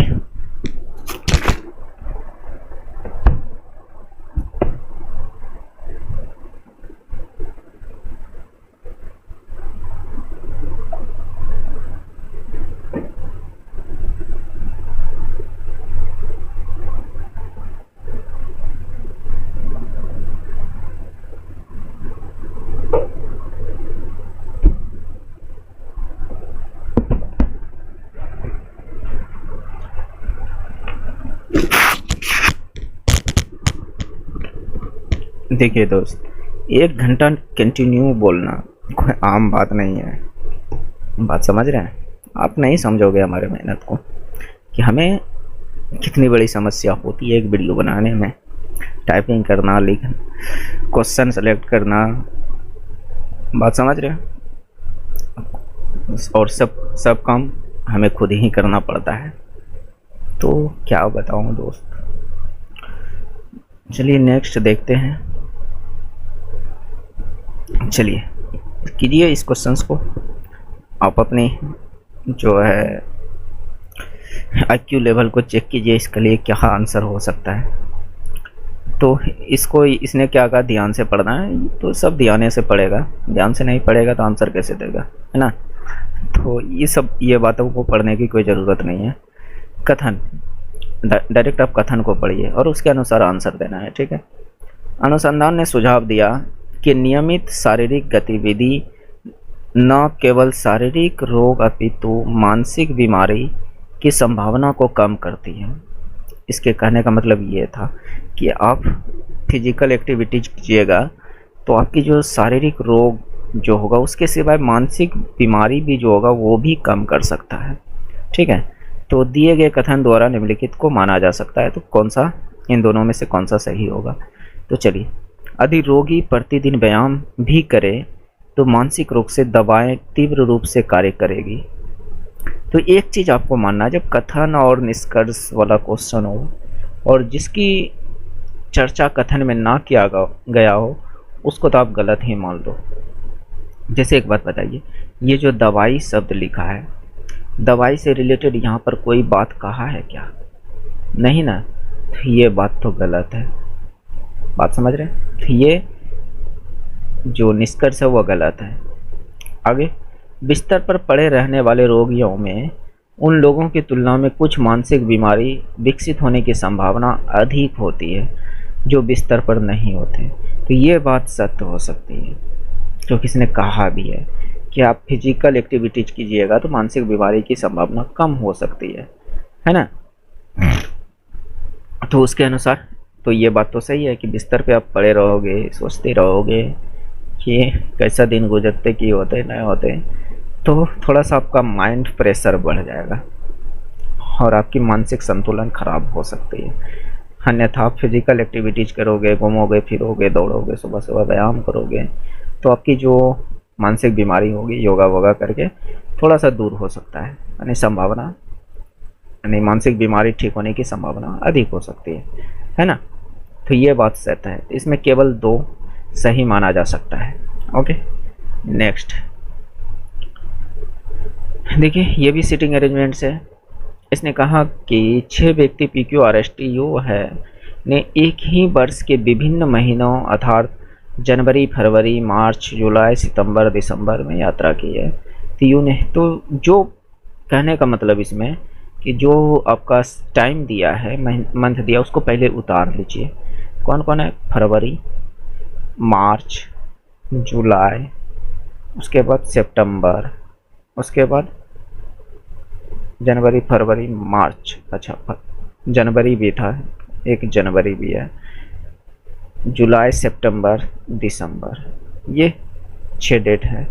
देखिए दोस्त, 1 घंटा कंटिन्यू बोलना कोई आम बात नहीं है। बात समझ रहे हैं? आप नहीं समझोगे हमारे मेहनत को, कि हमें कितनी बड़ी समस्या होती है एक वीडियो बनाने में। टाइपिंग करना, लिखना, क्वेश्चन सेलेक्ट करना, बात समझ रहे हैं? और सब काम हमें खुद ही करना पड़ता है। तो क्या बताऊं दोस्त। चलिए नेक्स्ट देखते हैं। चलिए कीजिए इस क्वेश्चंस को, आप अपने जो है IQ लेवल को चेक कीजिए, इसके लिए क्या आंसर हो सकता है। तो इसको इसने क्या कहा, ध्यान से पढ़ना है, तो सब ध्यान से पढ़ेगा, ध्यान से नहीं पढ़ेगा तो आंसर कैसे देगा, है ना। तो ये बातों को पढ़ने की कोई ज़रूरत नहीं है। कथन, डायरेक्ट आप कथन को पढ़िए और उसके अनुसार आंसर देना है, ठीक है। अनुसंधान ने सुझाव दिया कि नियमित शारीरिक गतिविधि न केवल शारीरिक रोग अपितु मानसिक बीमारी की संभावना को कम करती है। इसके कहने का मतलब ये था कि आप फिजिकल एक्टिविटीज कीजिएगा तो आपकी जो शारीरिक रोग जो होगा उसके सिवाय मानसिक बीमारी भी जो होगा वो भी कम कर सकता है, ठीक है। तो दिए गए कथन द्वारा निम्नलिखित को माना जा सकता है, तो कौन सा, इन दोनों में से कौन सा सही होगा। तो चलिए, यदि रोगी प्रतिदिन व्यायाम भी करे तो मानसिक रोग से दवाएं तीव्र रूप से कार्य करेगी। तो एक चीज़ आपको मानना है, जब कथन और निष्कर्ष वाला क्वेश्चन हो और जिसकी चर्चा कथन में ना किया गया हो उसको तो आप गलत ही मान लो। जैसे एक बात बताइए, ये जो दवाई शब्द लिखा है, दवाई से रिलेटेड यहाँ पर कोई बात कहा है क्या, नहीं ना, तो ये बात तो गलत है। बात समझ रहे हैं? तो ये जो निष्कर्ष है वो गलत है। आगे, बिस्तर पर पड़े रहने वाले रोगियों में उन लोगों की तुलना में कुछ मानसिक बीमारी विकसित होने की संभावना अधिक होती है जो बिस्तर पर नहीं होते। तो ये बात सत्य हो सकती है, जो किसी ने कहा भी है कि आप फिजिकल एक्टिविटीज कीजिएगा तो मानसिक बीमारी की संभावना कम हो सकती है ना। तो उसके अनुसार तो ये बात तो सही है कि बिस्तर पे आप पड़े रहोगे, सोचते रहोगे कि कैसा दिन गुजरते, कि होते नहीं होते, तो थोड़ा सा आपका माइंड प्रेशर बढ़ जाएगा और आपकी मानसिक संतुलन खराब हो सकती है। अन्यथा आप फिजिकल एक्टिविटीज़ करोगे, घूमोगे फिरोगे, दौड़ोगे, सुबह सुबह व्यायाम करोगे, तो आपकी जो मानसिक बीमारी होगी योगा वोगा करके थोड़ा सा दूर हो सकता है, यानी संभावना, यानी मानसिक बीमारी ठीक होने की संभावना अधिक हो सकती है ना। तो ये बात सत्य है, इसमें केवल 2 सही माना जा सकता है। ओके, नेक्स्ट देखिए, ये भी सीटिंग अरेंजमेंट्स है। इसने कहा कि 6 व्यक्ति PQRSTU है ने एक ही वर्ष के विभिन्न महीनों अर्थात जनवरी, फरवरी, मार्च, जुलाई, सितंबर, दिसंबर में यात्रा की है। तो यू ने, तो जो कहने का मतलब इसमें कि जो आपका टाइम दिया है, मंथ दिया, उसको पहले उतार लीजिए। कौन कौन है, फरवरी, मार्च, जुलाई, उसके बाद सितंबर, उसके बाद जनवरी, फरवरी, मार्च, अच्छा जनवरी भी था, एक जनवरी भी है, जुलाई, सितंबर, दिसंबर, ये 6 डेट है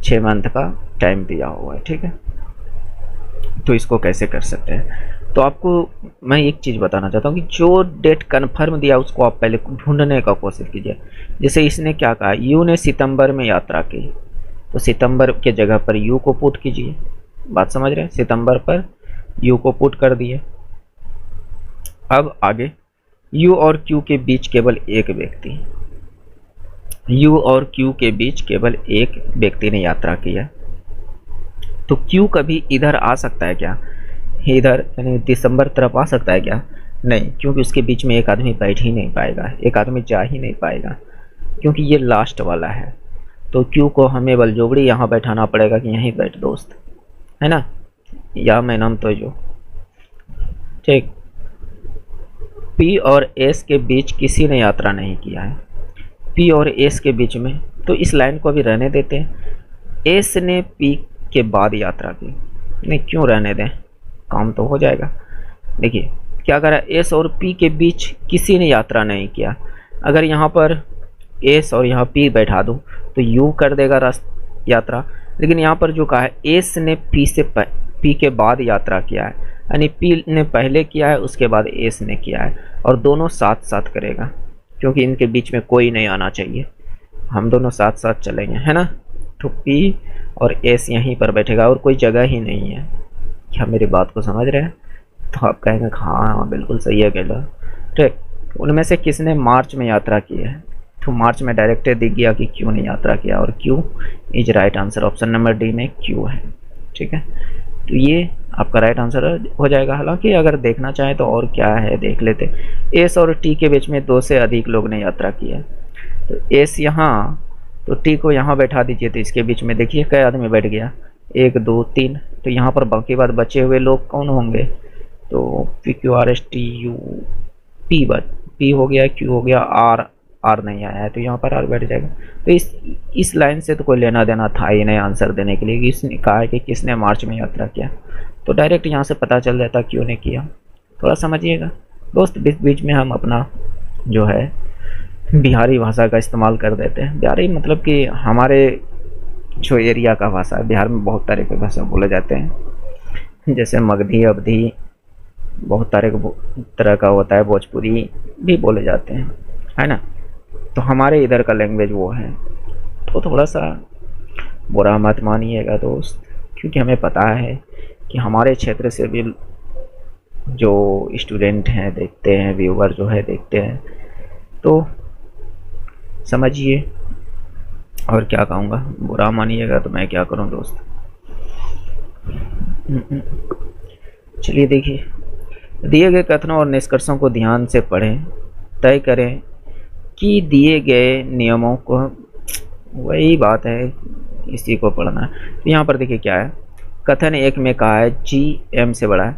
6 मंथ का। टाइम दिया हुआ है, ठीक है। तो इसको कैसे कर सकते हैं, तो आपको मैं एक चीज़ बताना चाहता हूँ कि जो डेट कन्फर्म दिया उसको आप पहले ढूंढने का कोशिश कीजिए। जैसे इसने क्या कहा, यू ने सितंबर में यात्रा की, तो सितंबर के जगह पर यू को पुट कीजिए। बात समझ रहे हैं, सितंबर पर यू को पुट कर दिए। अब आगे, यू और क्यू के बीच केवल एक व्यक्ति, यू और क्यू के बीच केवल एक व्यक्ति ने यात्रा किया, तो क्यू कभी इधर आ सकता है क्या, इधर यानी दिसंबर तरफ आ सकता है क्या? नहीं, क्योंकि उसके बीच में एक आदमी बैठ ही नहीं पाएगा, एक आदमी जा ही नहीं पाएगा, क्योंकि ये लास्ट वाला है। तो क्यू को हमें बलजोबड़ी यहाँ बैठाना पड़ेगा कि यहीं बैठ दोस्त, है ना, या मैं नाम तो जो, ठीक। पी और एस के बीच किसी ने यात्रा नहीं किया है, पी और एस के बीच में, तो इस लाइन को भी रहने देते हैं। एस ने पी के बाद यात्रा की, नहीं क्यों रहने दें, काम तो हो जाएगा। देखिए क्या करा, एस और पी के बीच किसी ने यात्रा नहीं किया। अगर यहाँ पर एस और यहाँ पी बैठा दूँ तो यू कर देगा यात्रा, लेकिन यहाँ पर जो कहा है एस ने पी के बाद यात्रा किया है, यानी पी ने पहले किया है उसके बाद एस ने किया है, और दोनों साथ साथ करेगा, क्योंकि इनके बीच में कोई नहीं आना चाहिए, हम दोनों साथ साथ चलेंगे, है ना। तो पी और एस यहीं पर बैठेगा और कोई जगह ही नहीं है। क्या मेरी बात को समझ रहे हैं? तो आप कहेंगे हाँ बिल्कुल सही है कहला, ठीक। उनमें से किसने मार्च में यात्रा की है, तो मार्च में डायरेक्ट दिख गया कि क्यू ने यात्रा किया, और Q is right answer, option number D में क्यू है, ठीक है। तो ये आपका राइट आंसर हो जाएगा। हालांकि अगर देखना चाहें तो और क्या है देख लेते, एस और टी के बीच में 2 से अधिक लोग ने यात्रा की है, तो एस यहाँ, तो टी को यहाँ बैठा दीजिए, तो इसके बीच में देखिए कई आदमी बैठ गया, 1 2 3, तो यहाँ पर बाकी बाद बचे हुए लोग कौन होंगे, तो P Q R S T U P, P हो गया, क्यू हो गया, आर नहीं आया है तो यहाँ पर आर बैठ जाएगा। तो इस लाइन से तो कोई लेना देना था ही नहीं आंसर देने के लिए, इसने कहा है कि किसने मार्च में यात्रा किया, तो डायरेक्ट यहाँ से पता चल जाता क्यों ने किया। थोड़ा समझिएगा दोस्त, बीच बीच में हम अपना जो है बिहारी भाषा का इस्तेमाल कर देते हैं। बिहारी मतलब कि हमारे जो एरिया का भाषा है, बिहार में बहुत तरह के भाषा बोले जाते हैं, जैसे मगधी, अवधी, बहुत तरह का होता है, भोजपुरी भी बोले जाते हैं, है ना। तो हमारे इधर का लैंग्वेज वो है, तो थोड़ा सा बुरा मत मानिएगा दोस्त, क्योंकि हमें पता है कि हमारे क्षेत्र से भी जो स्टूडेंट हैं देखते हैं, व्यूवर जो है देखते हैं, तो समझिए। और क्या कहूँगा, बुरा मानिएगा तो मैं क्या करूँ दोस्त। चलिए देखिए, दिए गए कथनों और निष्कर्षों को ध्यान से पढ़ें, तय करें कि दिए गए नियमों को, वही बात है इसी को पढ़ना है। तो यहाँ पर देखिए क्या है, कथन 1 में कहा है जी एम से बड़ा है,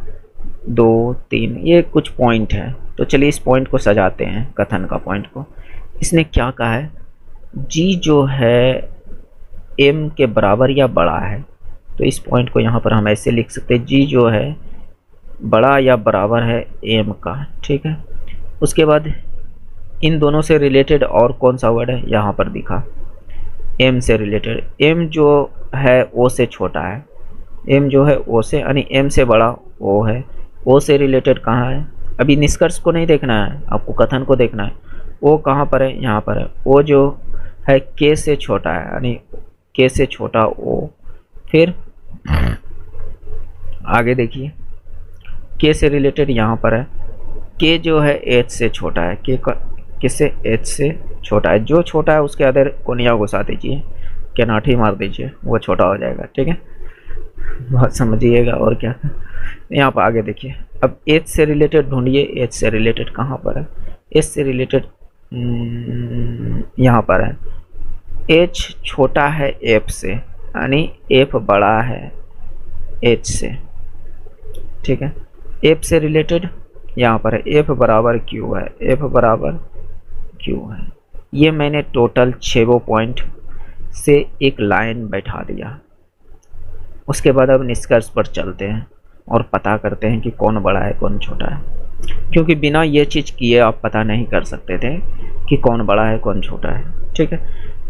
2 3, ये कुछ पॉइंट है, तो चलिए इस पॉइंट को सजाते हैं, कथन का पॉइंट को। इसने क्या कहा है, जी जो है एम के बराबर या बड़ा है, तो इस पॉइंट को यहाँ पर हम ऐसे लिख सकते हैं, जी जो है बड़ा या बराबर है एम का, ठीक है। उसके बाद इन दोनों से रिलेटेड और कौन सा वर्ड है, यहाँ पर दिखा, एम से रिलेटेड, एम जो है ओ से छोटा है, एम जो है ओ से, यानी एम से बड़ा ओ है, ओ से रिलेटेड कहाँ है, अभी निष्कर्ष को नहीं देखना है आपको, कथन को देखना है। ओ कहाँ पर है, यहाँ पर है। ओ जो है के से छोटा है, यानी के से छोटा ओ। फिर आगे देखिए, के से रिलेटेड यहाँ पर है, के जो है एच से छोटा है, के का किससे, एच से छोटा है, जो छोटा है उसके अंदर कोनिया घुसा दीजिए, केनाठी मार दीजिए, वो छोटा हो जाएगा, ठीक है, बहुत समझिएगा। और क्या, यहाँ पर आगे देखिए, अब एच से रिलेटेड ढूंढिए, एच से रिलेटेड कहाँ पर है, एच से रिलेटेड यहाँ पर है, एच छोटा है एफ से, यानी एफ बड़ा है एच से, ठीक है। एफ से रिलेटेड यहाँ पर है, एफ बराबर क्यू है, एफ बराबर क्यू है। ये मैंने टोटल 6 पॉइंट से एक लाइन बैठा दिया। उसके बाद अब निष्कर्ष पर चलते हैं और पता करते हैं कि कौन बड़ा है कौन छोटा है, क्योंकि बिना ये चीज़ किए आप पता नहीं कर सकते थे कि कौन बड़ा है कौन छोटा है, ठीक है।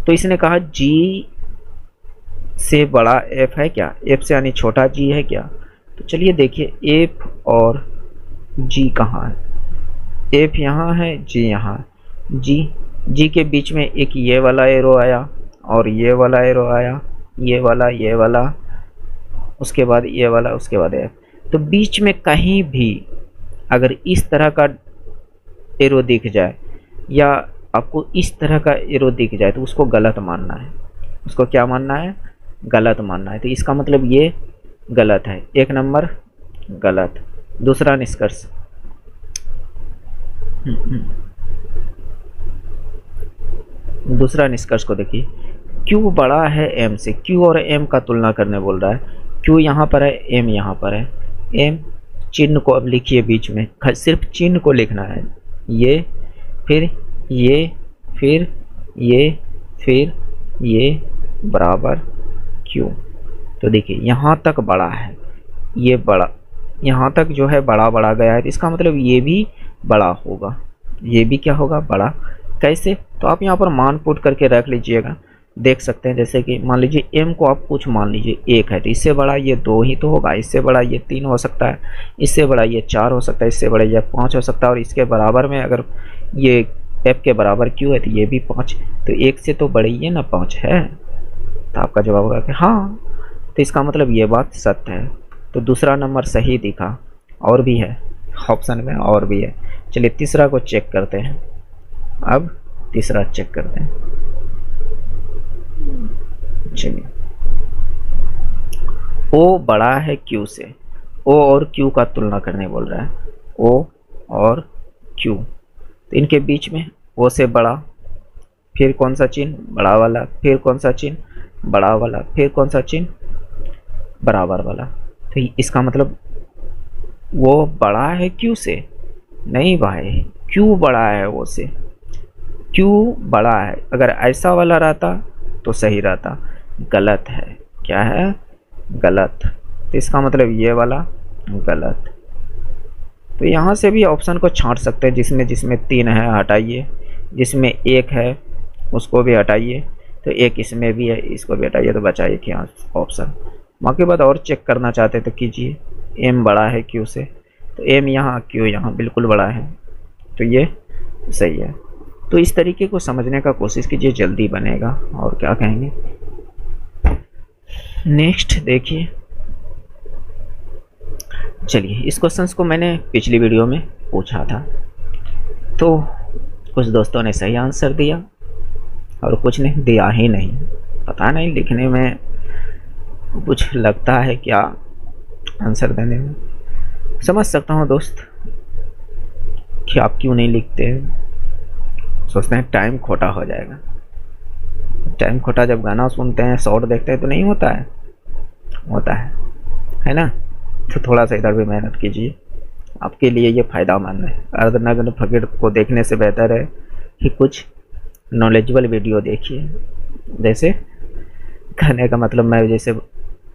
तो इसने कहा जी से बड़ा एफ है क्या? एफ से यानी छोटा जी है क्या? तो चलिए देखिए, एफ और जी कहाँ है? एफ यहाँ है, जी यहाँ है। जी के बीच में एक ये वाला एरो आया और ये वाला एरो आया, ये वाला, उसके बाद ये वाला, उसके बाद एफ। तो बीच में कहीं भी अगर इस तरह का एरो दिख जाए या आपको इस तरह का एरो दिख जाए तो उसको गलत मानना है। उसको क्या मानना है? गलत मानना है। तो इसका मतलब ये गलत है, एक नंबर गलत। दूसरा निष्कर्ष, दूसरा निष्कर्ष को देखिए, क्यू बड़ा है एम से। क्यू और एम का तुलना करने बोल रहा है। क्यू यहाँ पर है, एम यहाँ पर है। एम चिन्ह को अब लिखिए बीच में, सिर्फ चिन्ह को लिखना है। ये फिर ये फिर ये फिर ये बराबर क्यू। तो देखिए यहाँ तक बड़ा है, ये बड़ा, यहाँ तक जो है बड़ा बड़ा गया है, तो इसका मतलब ये भी बड़ा होगा। ये भी क्या होगा? बड़ा। कैसे? तो आप यहाँ पर मान पुट करके रख लीजिएगा, देख सकते हैं। जैसे कि मान लीजिए एम को आप कुछ मान लीजिए 1 है, तो इससे बड़ा ये 2 ही तो होगा, इससे बड़ा ये 3 हो सकता है, इससे बड़ा ये 4 हो सकता है, इससे बड़ा ये 5 हो सकता है, और इसके बराबर में अगर ये एफ के बराबर क्यू है तो ये भी 5। तो 1 से तो बड़ी ये ना 5 है। तो आपका जवाब होगा कि हाँ। तो इसका मतलब ये बात सत्य है। तो दूसरा नंबर सही दिखा। और भी है ऑप्शन में, और भी है। चलिए तीसरा को चेक करते हैं। अब तीसरा चेक करते हैं। चलिए, ओ बड़ा है क्यू से। ओ और क्यू का तुलना करने बोल रहा है। ओ और क्यू, तो इनके बीच में ओ से बड़ा, फिर कौन सा चिन्ह? बड़ा वाला, फिर कौन सा चिन्ह? बड़ा वाला, फिर कौन सा चिन्ह? बराबर वाला। तो इसका मतलब वो बड़ा है क्यू से? नहीं भाई, क्यू बड़ा है वो से। क्यू बड़ा है। अगर ऐसा वाला रहता तो सही रहता, गलत है। क्या है? गलत। तो इसका मतलब ये वाला गलत। तो यहाँ से भी ऑप्शन को छांट सकते हैं, जिसमें 3 है हटाइए, जिसमें 1 है उसको भी हटाइए, तो 1 इसमें भी है, इसको भी हटाइए, तो बचा एक यहाँ ऑप्शन। बाकी बात और चेक करना चाहते तो कीजिए। एम बड़ा है क्यू से, तो एम यहाँ, क्यू यहाँ, बिल्कुल बड़ा है, तो ये सही है। तो इस तरीके को समझने का कोशिश कीजिए, जल्दी बनेगा। और क्या कहेंगे? नेक्स्ट देखिए। चलिए, इस क्वेश्चंस को मैंने पिछली वीडियो में पूछा था, तो कुछ दोस्तों ने सही आंसर दिया और कुछ ने दिया ही नहीं। पता नहीं, लिखने में कुछ लगता है क्या आंसर देने में। समझ सकता हूँ दोस्त कि आप क्यों नहीं लिखते, सोचते हैं टाइम खोटा हो जाएगा। टाइम खोटा जब गाना सुनते हैं, शॉर्ट देखते हैं तो नहीं होता है, होता है ना। तो थोड़ा सा इधर भी मेहनत कीजिए, आपके लिए ये फ़ायदामंद है। अर्धनग्न फकीर को देखने से बेहतर है कि कुछ नॉलेजेबल वीडियो देखिए। जैसे कहने का मतलब, मैं जैसे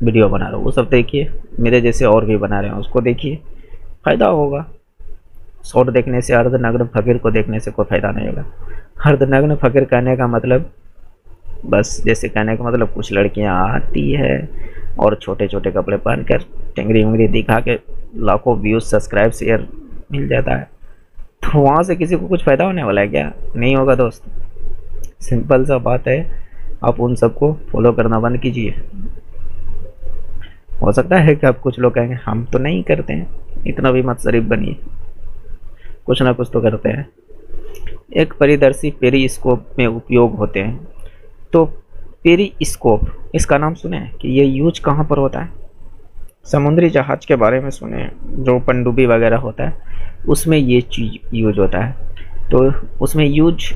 वीडियो बना रहा हूँ वो सब देखिए, मेरे जैसे और भी बना रहे हैं उसको देखिए, फ़ायदा होगा। शॉर्ट देखने से, अर्धनग्न फकीर को देखने से कोई फ़ायदा नहीं होगा। अर्धनग्न फकीर कहने का मतलब, बस जैसे कहने का मतलब, कुछ लड़कियां आती है और छोटे छोटे कपड़े पहनकर टेंगरी उंगरी दिखा के लाखों व्यूज, सब्सक्राइब, शेयर मिल जाता है। तो वहाँ से किसी को कुछ फ़ायदा होने वाला है क्या? नहीं होगा दोस्त। सिंपल सा बात है, आप उन सबको फॉलो करना बंद कीजिए। हो सकता है कि आप कुछ लोग कहेंगे हम तो नहीं करते हैं, इतना भी मत शरीफ बनिए, कुछ ना कुछ तो करते हैं। एक परिदर्शी पेरिस्कोप में उपयोग होते हैं। तो पेरिस्कोप, इसका नाम सुने कि ये यूज कहाँ पर होता है? समुद्री जहाज के बारे में सुने, जो पनडुब्बी वगैरह होता है उसमें ये चीज़ यूज होता है। तो उसमें यूज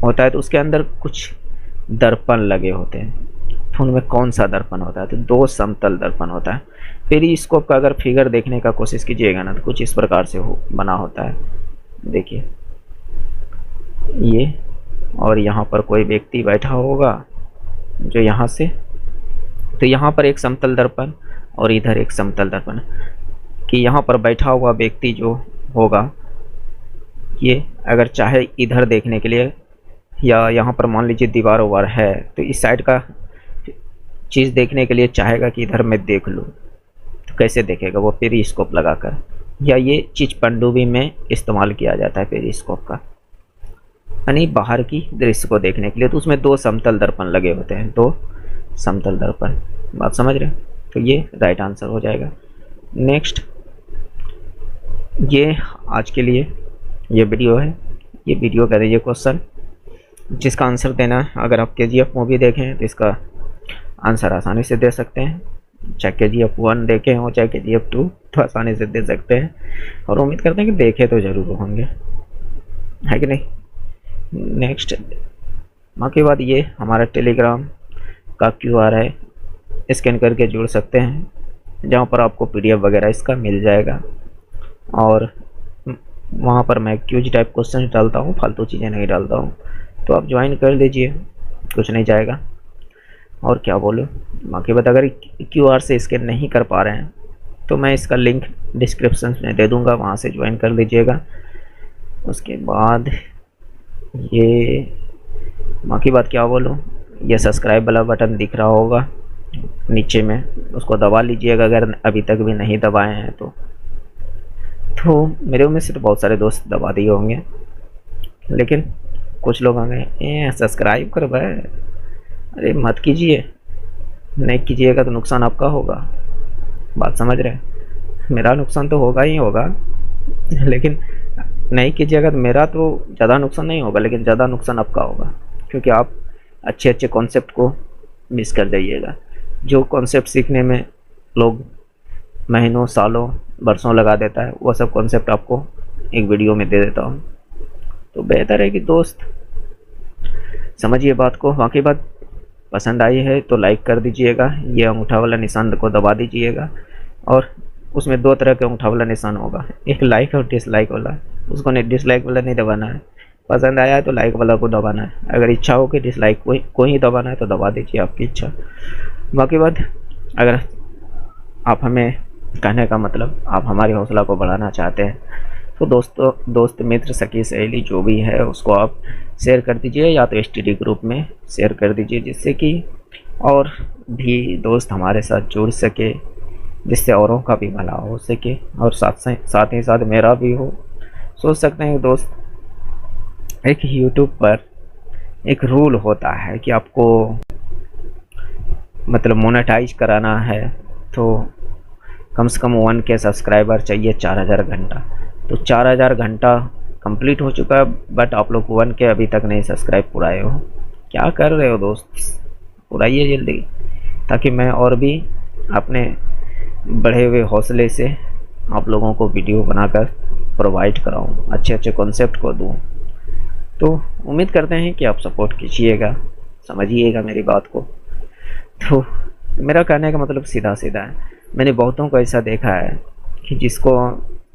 होता है, तो उसके अंदर कुछ दर्पण लगे होते हैं। तो उनमें कौन सा दर्पण होता है? तो 2 समतल दर्पण होता है। पेरिस्कोप का अगर फिगर देखने का कोशिश कीजिएगा ना, तो कुछ इस प्रकार से बना होता है। देखिए ये, और यहाँ पर कोई व्यक्ति बैठा होगा जो यहाँ से, तो यहाँ पर एक समतल दर्पण और इधर एक समतल दर्पण, कि यहाँ पर बैठा हुआ व्यक्ति जो होगा, ये अगर चाहे इधर देखने के लिए, या यहाँ पर मान लीजिए दीवार उवार है, तो इस साइड का चीज़ देखने के लिए चाहेगा कि इधर मैं देख लूँ, तो कैसे देखेगा वो पेरिस्कोप लगाकर, या ये चीज़ पनडुब्बी में इस्तेमाल किया जाता है पेरिस्कोप का, यानी बाहर की दृश्य को देखने के लिए। तो उसमें 2 समतल दर्पण लगे होते हैं, 2 समतल दर्पण। बात समझ रहे हैं? तो ये राइट आंसर हो जाएगा। नेक्स्ट, ये आज के लिए ये वीडियो है, ये वीडियो का ये क्वेश्चन जिसका आंसर देना है, अगर आप KGF मूवी देखें तो इसका आंसर आसानी से दे सकते हैं, चाहे KGF 1 देखे हो चाहे KGF 2, तो आसानी से दे सकते हैं। और उम्मीद करते हैं कि देखे तो ज़रूर होंगे, है कि नहीं। नेक्स्ट, बाकी बात ये हमारा टेलीग्राम का QR है, स्कैन करके जुड़ सकते हैं, जहाँ पर आपको PDF वगैरह इसका मिल जाएगा। और वहाँ पर मैं क्यूज टाइप क्वेश्चन डालता हूँ, फालतू चीज़ें नहीं डालता हूँ, तो आप ज्वाइन कर लीजिए, कुछ नहीं जाएगा। और क्या बोलूँ, बाकी बात अगर QR से स्कैन नहीं कर पा रहे हैं तो मैं इसका लिंक डिस्क्रिप्शन में दे दूँगा, वहाँ से ज्वाइन कर लीजिएगा। उसके बाद ये बाकी बात क्या बोलूँ, ये सब्सक्राइब वाला बटन दिख रहा होगा नीचे में, उसको दबा लीजिएगा अगर अभी तक भी नहीं दबाए हैं तो मेरे में से तो बहुत सारे दोस्त दबा दिए होंगे, लेकिन कुछ लोग होंगे सब्सक्राइब कर भाई, अरे मत कीजिए, नहीं कीजिएगा तो नुकसान आपका होगा। बात समझ रहे हैं? मेरा नुकसान तो होगा ही होगा, लेकिन नहीं कीजिएगा तो मेरा तो ज़्यादा नुकसान नहीं होगा, लेकिन ज़्यादा नुकसान आपका होगा, क्योंकि आप अच्छे अच्छे कॉन्सेप्ट को मिस कर जाइएगा। जो कॉन्सेप्ट सीखने में लोग महीनों सालों बरसों लगा देता है, वो सब कॉन्सेप्ट आपको एक वीडियो में दे देता हूँ। तो बेहतर है कि दोस्त समझिए बात को। बाकी बात पसंद आई है तो लाइक कर दीजिएगा, ये अंगूठा वाला निशान को दबा दीजिएगा, और उसमें 2 तरह के अंगूठा वाला निशान होगा, एक लाइक और डिसलाइक वाला। उसको नहीं, डिसलाइक वाला नहीं दबाना है, पसंद आया है तो लाइक वाला को दबाना है। अगर इच्छा हो कि डिसलाइक को ही दबाना है तो दबा दीजिए, आपकी इच्छा। बाकी बात, अगर आप हमें कहने का मतलब आप हमारी हौसला को बढ़ाना चाहते हैं तो दोस्त मित्र सखी सहेली जो भी है उसको आप शेयर कर दीजिए, या तो STD ग्रुप में शेयर कर दीजिए, जिससे कि और भी दोस्त हमारे साथ जुड़ सके, जिससे औरों का भी भला हो सके और साथ ही साथ मेरा भी हो। सोच सकते हैं दोस्त, एक YouTube पर एक रूल होता है कि आपको मतलब मोनेटाइज कराना है तो कम से कम 1K सब्सक्राइबर चाहिए 4000 घंटा। तो 4000 घंटा कंप्लीट हो चुका है, बट आप लोग 1K अभी तक नहीं सब्सक्राइब पुराए हो। क्या कर रहे हो दोस्त, पुराइए जल्दी, ताकि मैं और भी अपने बढ़े हुए हौसले से आप लोगों को वीडियो बनाकर प्रोवाइड कराऊं, अच्छे अच्छे कॉन्सेप्ट को दूं। तो उम्मीद करते हैं कि आप सपोर्ट कीजिएगा, समझिएगा मेरी बात को। तो मेरा कहने का मतलब सीधा सीधा है, मैंने बहुतों को ऐसा देखा है कि जिसको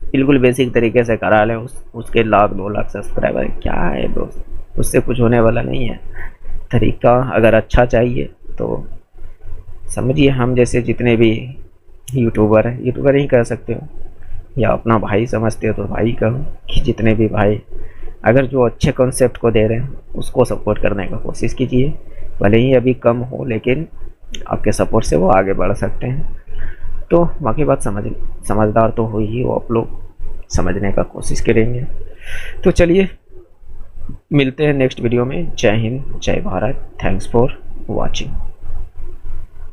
बिल्कुल बेसिक तरीके से करा लें उसके 1 लाख 2 लाख सब्सक्राइबर, क्या है दोस्त, उससे कुछ होने वाला नहीं है। तरीका अगर अच्छा चाहिए तो समझिए, हम जैसे जितने भी यूट्यूबर ही कह सकते हो, या अपना भाई समझते हो तो भाई कहो, कि जितने भी भाई अगर जो अच्छे कॉन्सेप्ट को दे रहे हैं उसको सपोर्ट करने का कोशिश कीजिए, भले ही अभी कम हो, लेकिन आपके सपोर्ट से वो आगे बढ़ सकते हैं। तो बाकी बात समझदार तो हो ही, वो आप लोग समझने का कोशिश करेंगे। तो चलिए मिलते हैं नेक्स्ट वीडियो में। जय हिंद, जय भारत, थैंक्स फॉर वॉचिंग।